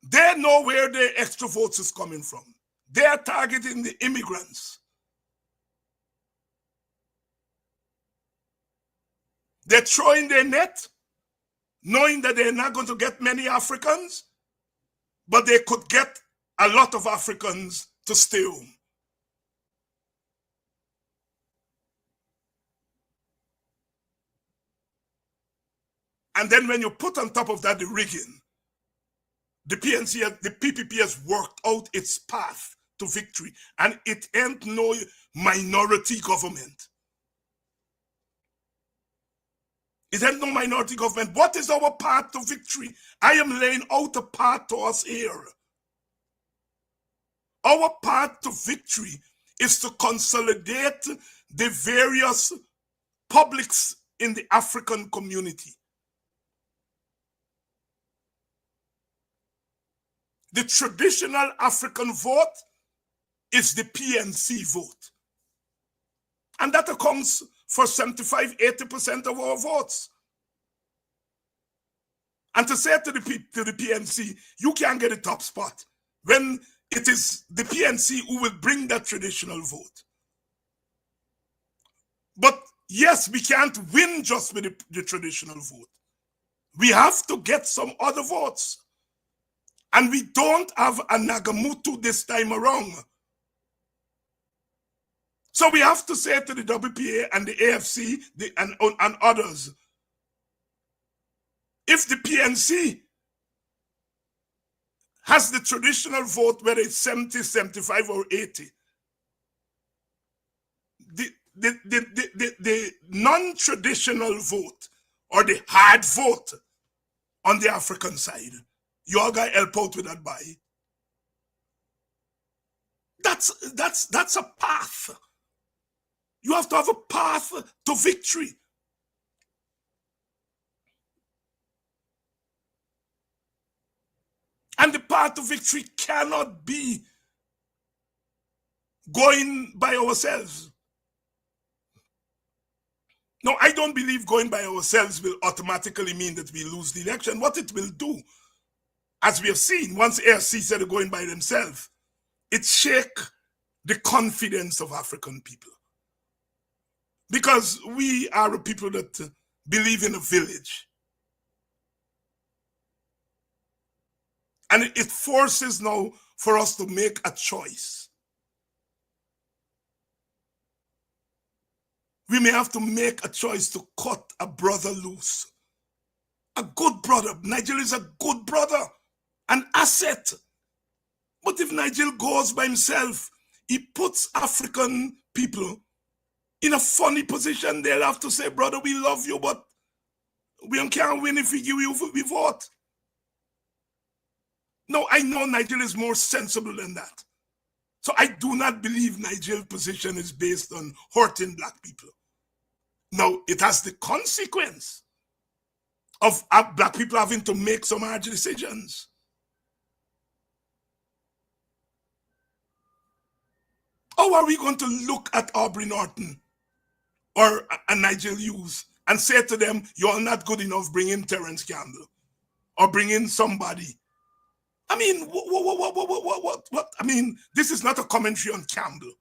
they know where their extra votes is coming from. They are targeting the immigrants. They're throwing their net, knowing that they're not going to get many Africans, but they could get a lot of Africans to stay home. And then when you put on top of that the rigging, the PPP has worked out its path to victory, and it ain't no minority government. It had no minority government. What is our path to victory? I am laying out a path to us here. Our path to victory is to consolidate the various publics in the African community. The traditional African vote is the PNC vote. And that accounts for 75–80% of our votes. And to say to the PNC, you can't get a top spot when it is the PNC who will bring that traditional vote. But yes, we can't win just with the traditional vote. We have to get some other votes. And we don't have a Nagamutu this time around. So we have to say to the WPA and the AFC and others, if the PNC has the traditional vote, whether it's 70, 75, or 80, the non-traditional vote or the hard vote on the African side, you all got to help out with that buy. That's a path. You have to have a path to victory. And the path to victory cannot be going by ourselves. No, I don't believe going by ourselves will automatically mean that we lose the election. What it will do, as we have seen, once AFC said going by themselves, it shake the confidence of African people. Because we are a people that believe in a village. And it forces now for us to make a choice. We may have to make a choice to cut a brother loose. A good brother. Nigel is a good brother, an asset. But if Nigel goes by himself, he puts African people in a funny position. They'll have to say, brother, we love you, but we can't win if we give you we vote. No, I know Nigel is more sensible than that. So I do not believe Nigel's position is based on hurting black people. No, it has the consequence of black people having to make some hard decisions. How are we going to look at Aubrey Norton or a Nigel Hughes and say to them, you're not good enough, bring in Terence Campbell or bring in somebody? I mean, what? I mean, this is not a commentary on Campbell.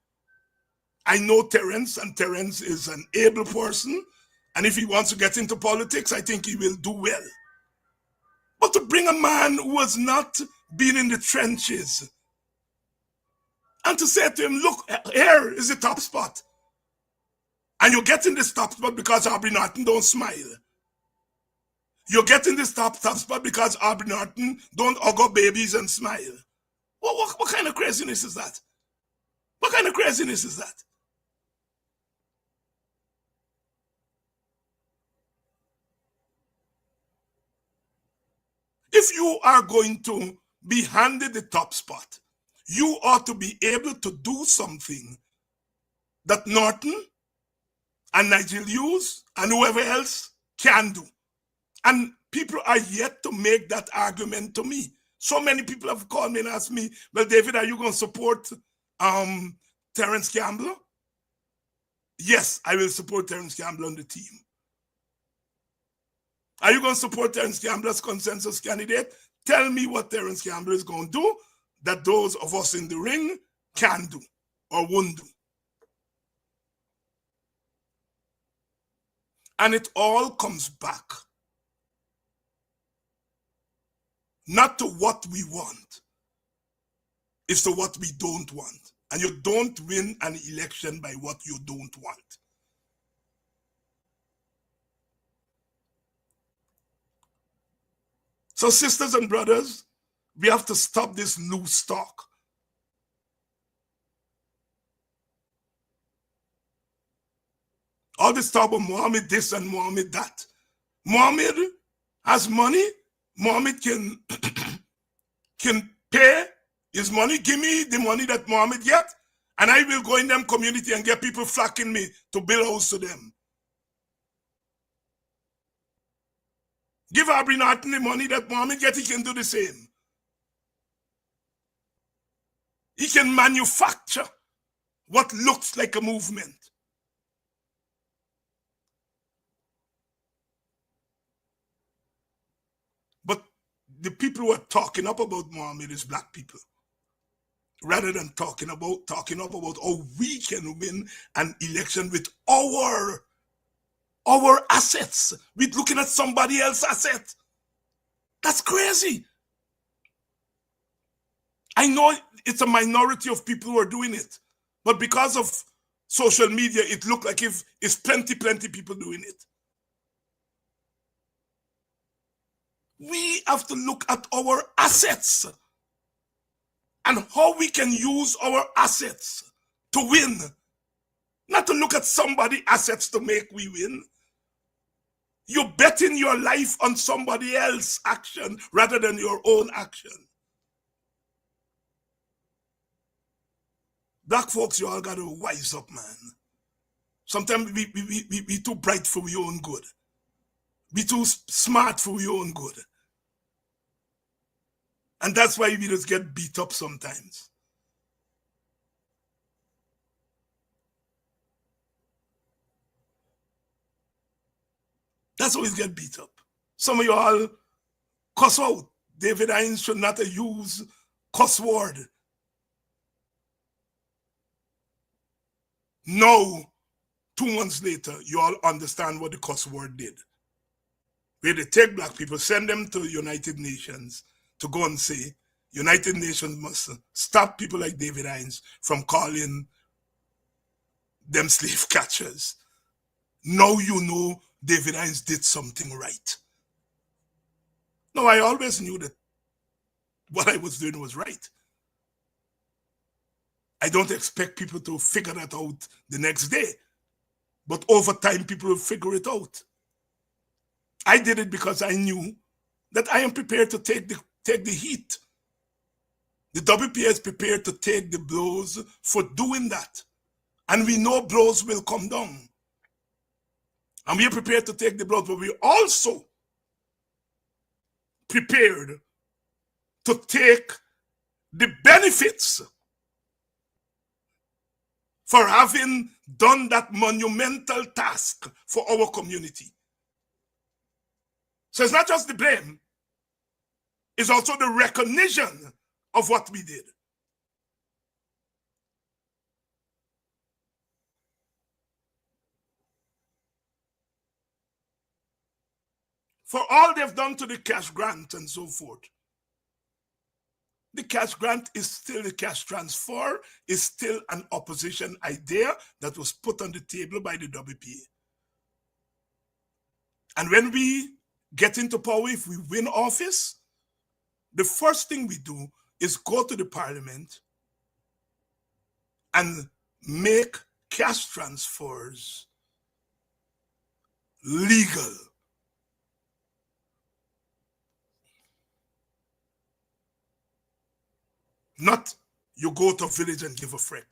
I know Terence, and Terence is an able person, and if he wants to get into politics, I think he will do well. But to bring a man who has not been in the trenches and to say to him, look, here is the top spot. And you're getting this top spot because Aubrey Norton don't smile. You're getting this top spot because Aubrey Norton don't hug up babies and smile. What kind of craziness is that? What kind of craziness is that? If you are going to be handed the top spot, you ought to be able to do something that Norton and Nigel Hughes and whoever else can do. And people are yet to make that argument to me. So many people have called me and asked me, well, David, are you going to support Terence Campbell? Yes, I will support Terence Campbell on the team. Are you going to support Terence Campbell as consensus candidate? Tell me what Terence Campbell is going to do that those of us in the ring can do or won't do. And it all comes back not to what we want, it's to what we don't want. And you don't win an election by what you don't want. So sisters and brothers, we have to stop this loose talk. All this talk about Muhammad this and Muhammad that. Mohammed has money. Mohammed can pay his money. Give me the money that Mohammed get, and I will go in them community and get people flocking me to build a house to them. Give Aubrey Norton the money that Mohammed get, he can do the same. He can manufacture what looks like a movement. But the people who are talking up about Mohammed is black people. Rather than talking up about how we can win an election with our assets, with looking at somebody else's asset. That's crazy. I know it's a minority of people who are doing it, but because of social media, it looked like if it's plenty people doing it. We have to look at our assets and how we can use our assets to win. Not to look at somebody's assets to make we win. You're betting your life on somebody else's action rather than your own action. Black folks, you all gotta wise up, man. Sometimes we too bright for your own good. We too smart for your own good. And that's why we just get beat up sometimes. That's why we get beat up. Some of you all cuss out. David Hines should not have used cuss word. Now, 2 months later, you all understand what the cuss word did. Where they take black people, send them to the United Nations to go and say, United Nations must stop people like David Hines from calling them slave catchers. Now you know David Hines did something right. No, I always knew that what I was doing was right. I don't expect people to figure that out the next day. But over time, people will figure it out. I did it because I knew that I am prepared to take the heat. The WPA is prepared to take the blows for doing that. And we know blows will come down. And we are prepared to take the blows, but we're also prepared to take the benefits for having done that monumental task for our community. So it's not just the blame, it's also the recognition of what we did. For all they've done to the cash grant and so forth, the cash grant is still the cash transfer, is still an opposition idea that was put on the table by the WPA. And when we get into power, if we win office, the first thing we do is go to the parliament and make cash transfers legal. Not you go to a village and give a frick.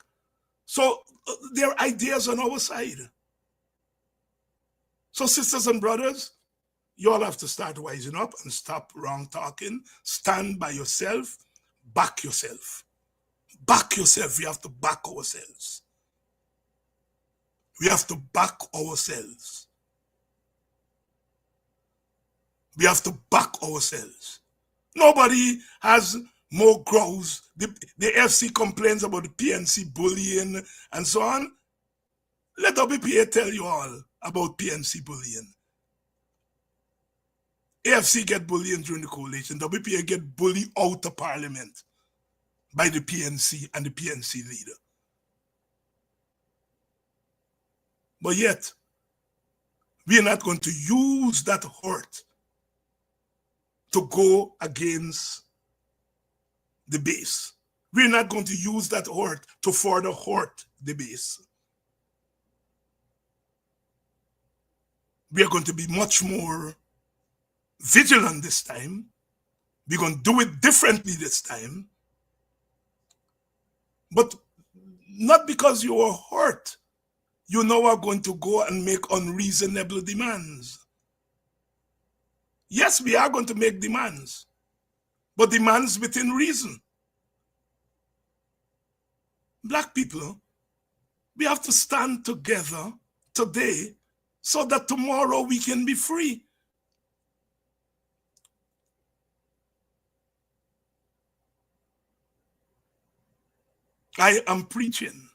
So there are ideas on our side. So sisters and brothers, you all have to start wising up and stop wrong talking. Stand by yourself. Back yourself. Back yourself. We have to back ourselves. We have to back ourselves. We have to back ourselves. Nobody has more grows. The FC complains about the PNC bullying and so on. Let WPA tell you all about PNC bullying. AFC get bullying during the coalition. WPA get bullied out of parliament by the PNC and the PNC leader. But yet, we are not going to use that hurt to go against the base. We're not going to use that hurt to further hurt the base. We are going to be much more vigilant this time. We're going to do it differently this time. But not because you are hurt, you now are going to go and make unreasonable demands. Yes, we are going to make demands, but demands within reason. Black people, we have to stand together today so that tomorrow we can be free. I am preaching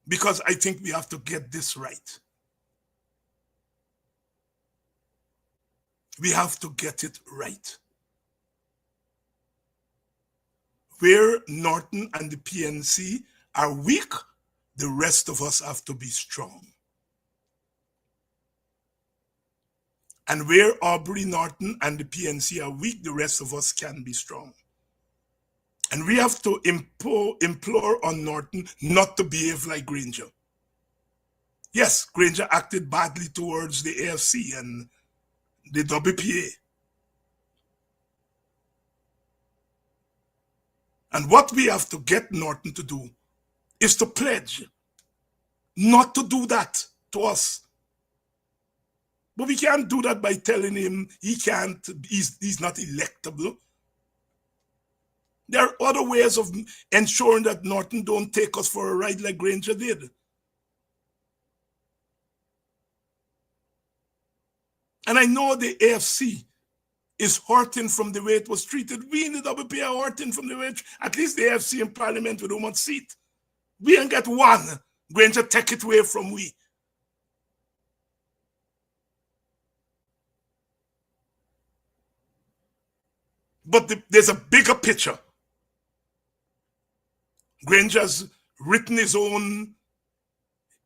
because I think we have to get this right. We have to get it right. Where Norton and the PNC are weak, the rest of us have to be strong. And where Aubrey Norton and the PNC are weak, the rest of us can be strong. And we have to implore on Norton not to behave like Granger. Yes, Granger acted badly towards the AFC and the WPA. And what we have to get Norton to do is to pledge not to do that to us. But we can't do that by telling him he's not electable. There are other ways of ensuring that Norton don't take us for a ride like Granger did. And I know the AFC is hurting from the way it was treated. We in the WPA are hurting from the way at least the AFC in Parliament with one seat. We ain't get one. Granger take it away from we. But there's a bigger picture. Granger's written his own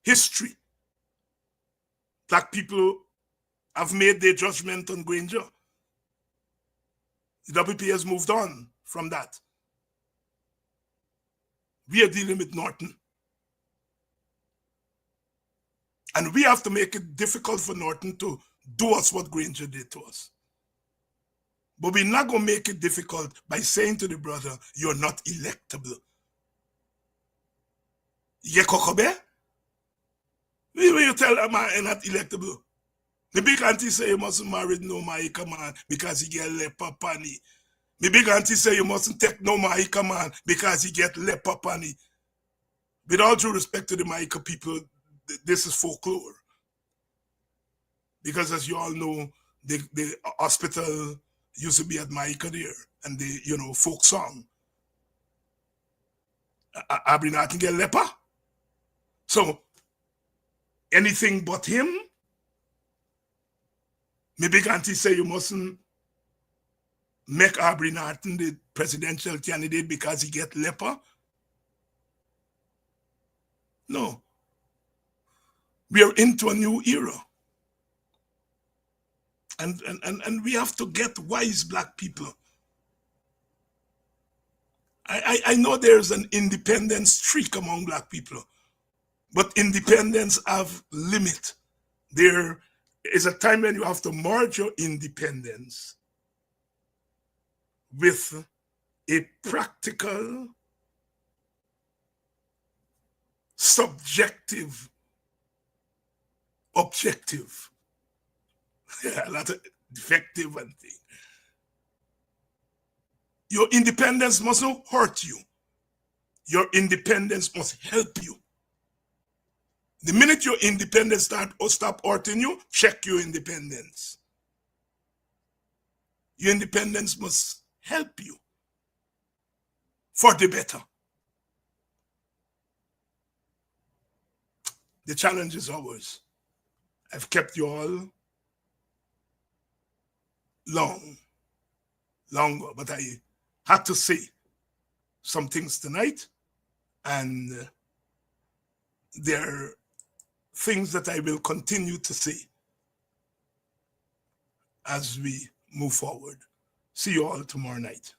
history. Black people have made their judgment on Granger. The WPA has moved on from that. We are dealing with Norton. And we have to make it difficult for Norton to do us what Granger did to us. But we're not going to make it difficult by saying to the brother, you're not electable. Yekokobe? When you tell a man you're not electable, the big auntie say you mustn't marry no Maika man because he get leper pani. The big auntie say you mustn't take no Maika man because he get leper pani. With all due respect to the Maika people, this is folklore. Because as you all know, the hospital used to be at Maika there, and the folk song. I've been not get leper. So anything but him. My big auntie say you mustn't make Aubrey Norton the presidential candidate because he get leper. No. We are into a new era. And we have to get wise black people. I know there's an independence streak among black people, but independence have limit. There is a time when you have to merge your independence with a practical, subjective objective. Yeah, a lot of defective and thing. Your independence must not hurt you. Your independence must help you. The minute your independence stop hurting you, check your independence. Your independence must help you for the better. The challenge is ours. I've kept you all longer, but I had to say some things tonight, and there are things that I will continue to say as we move forward. See you all tomorrow night.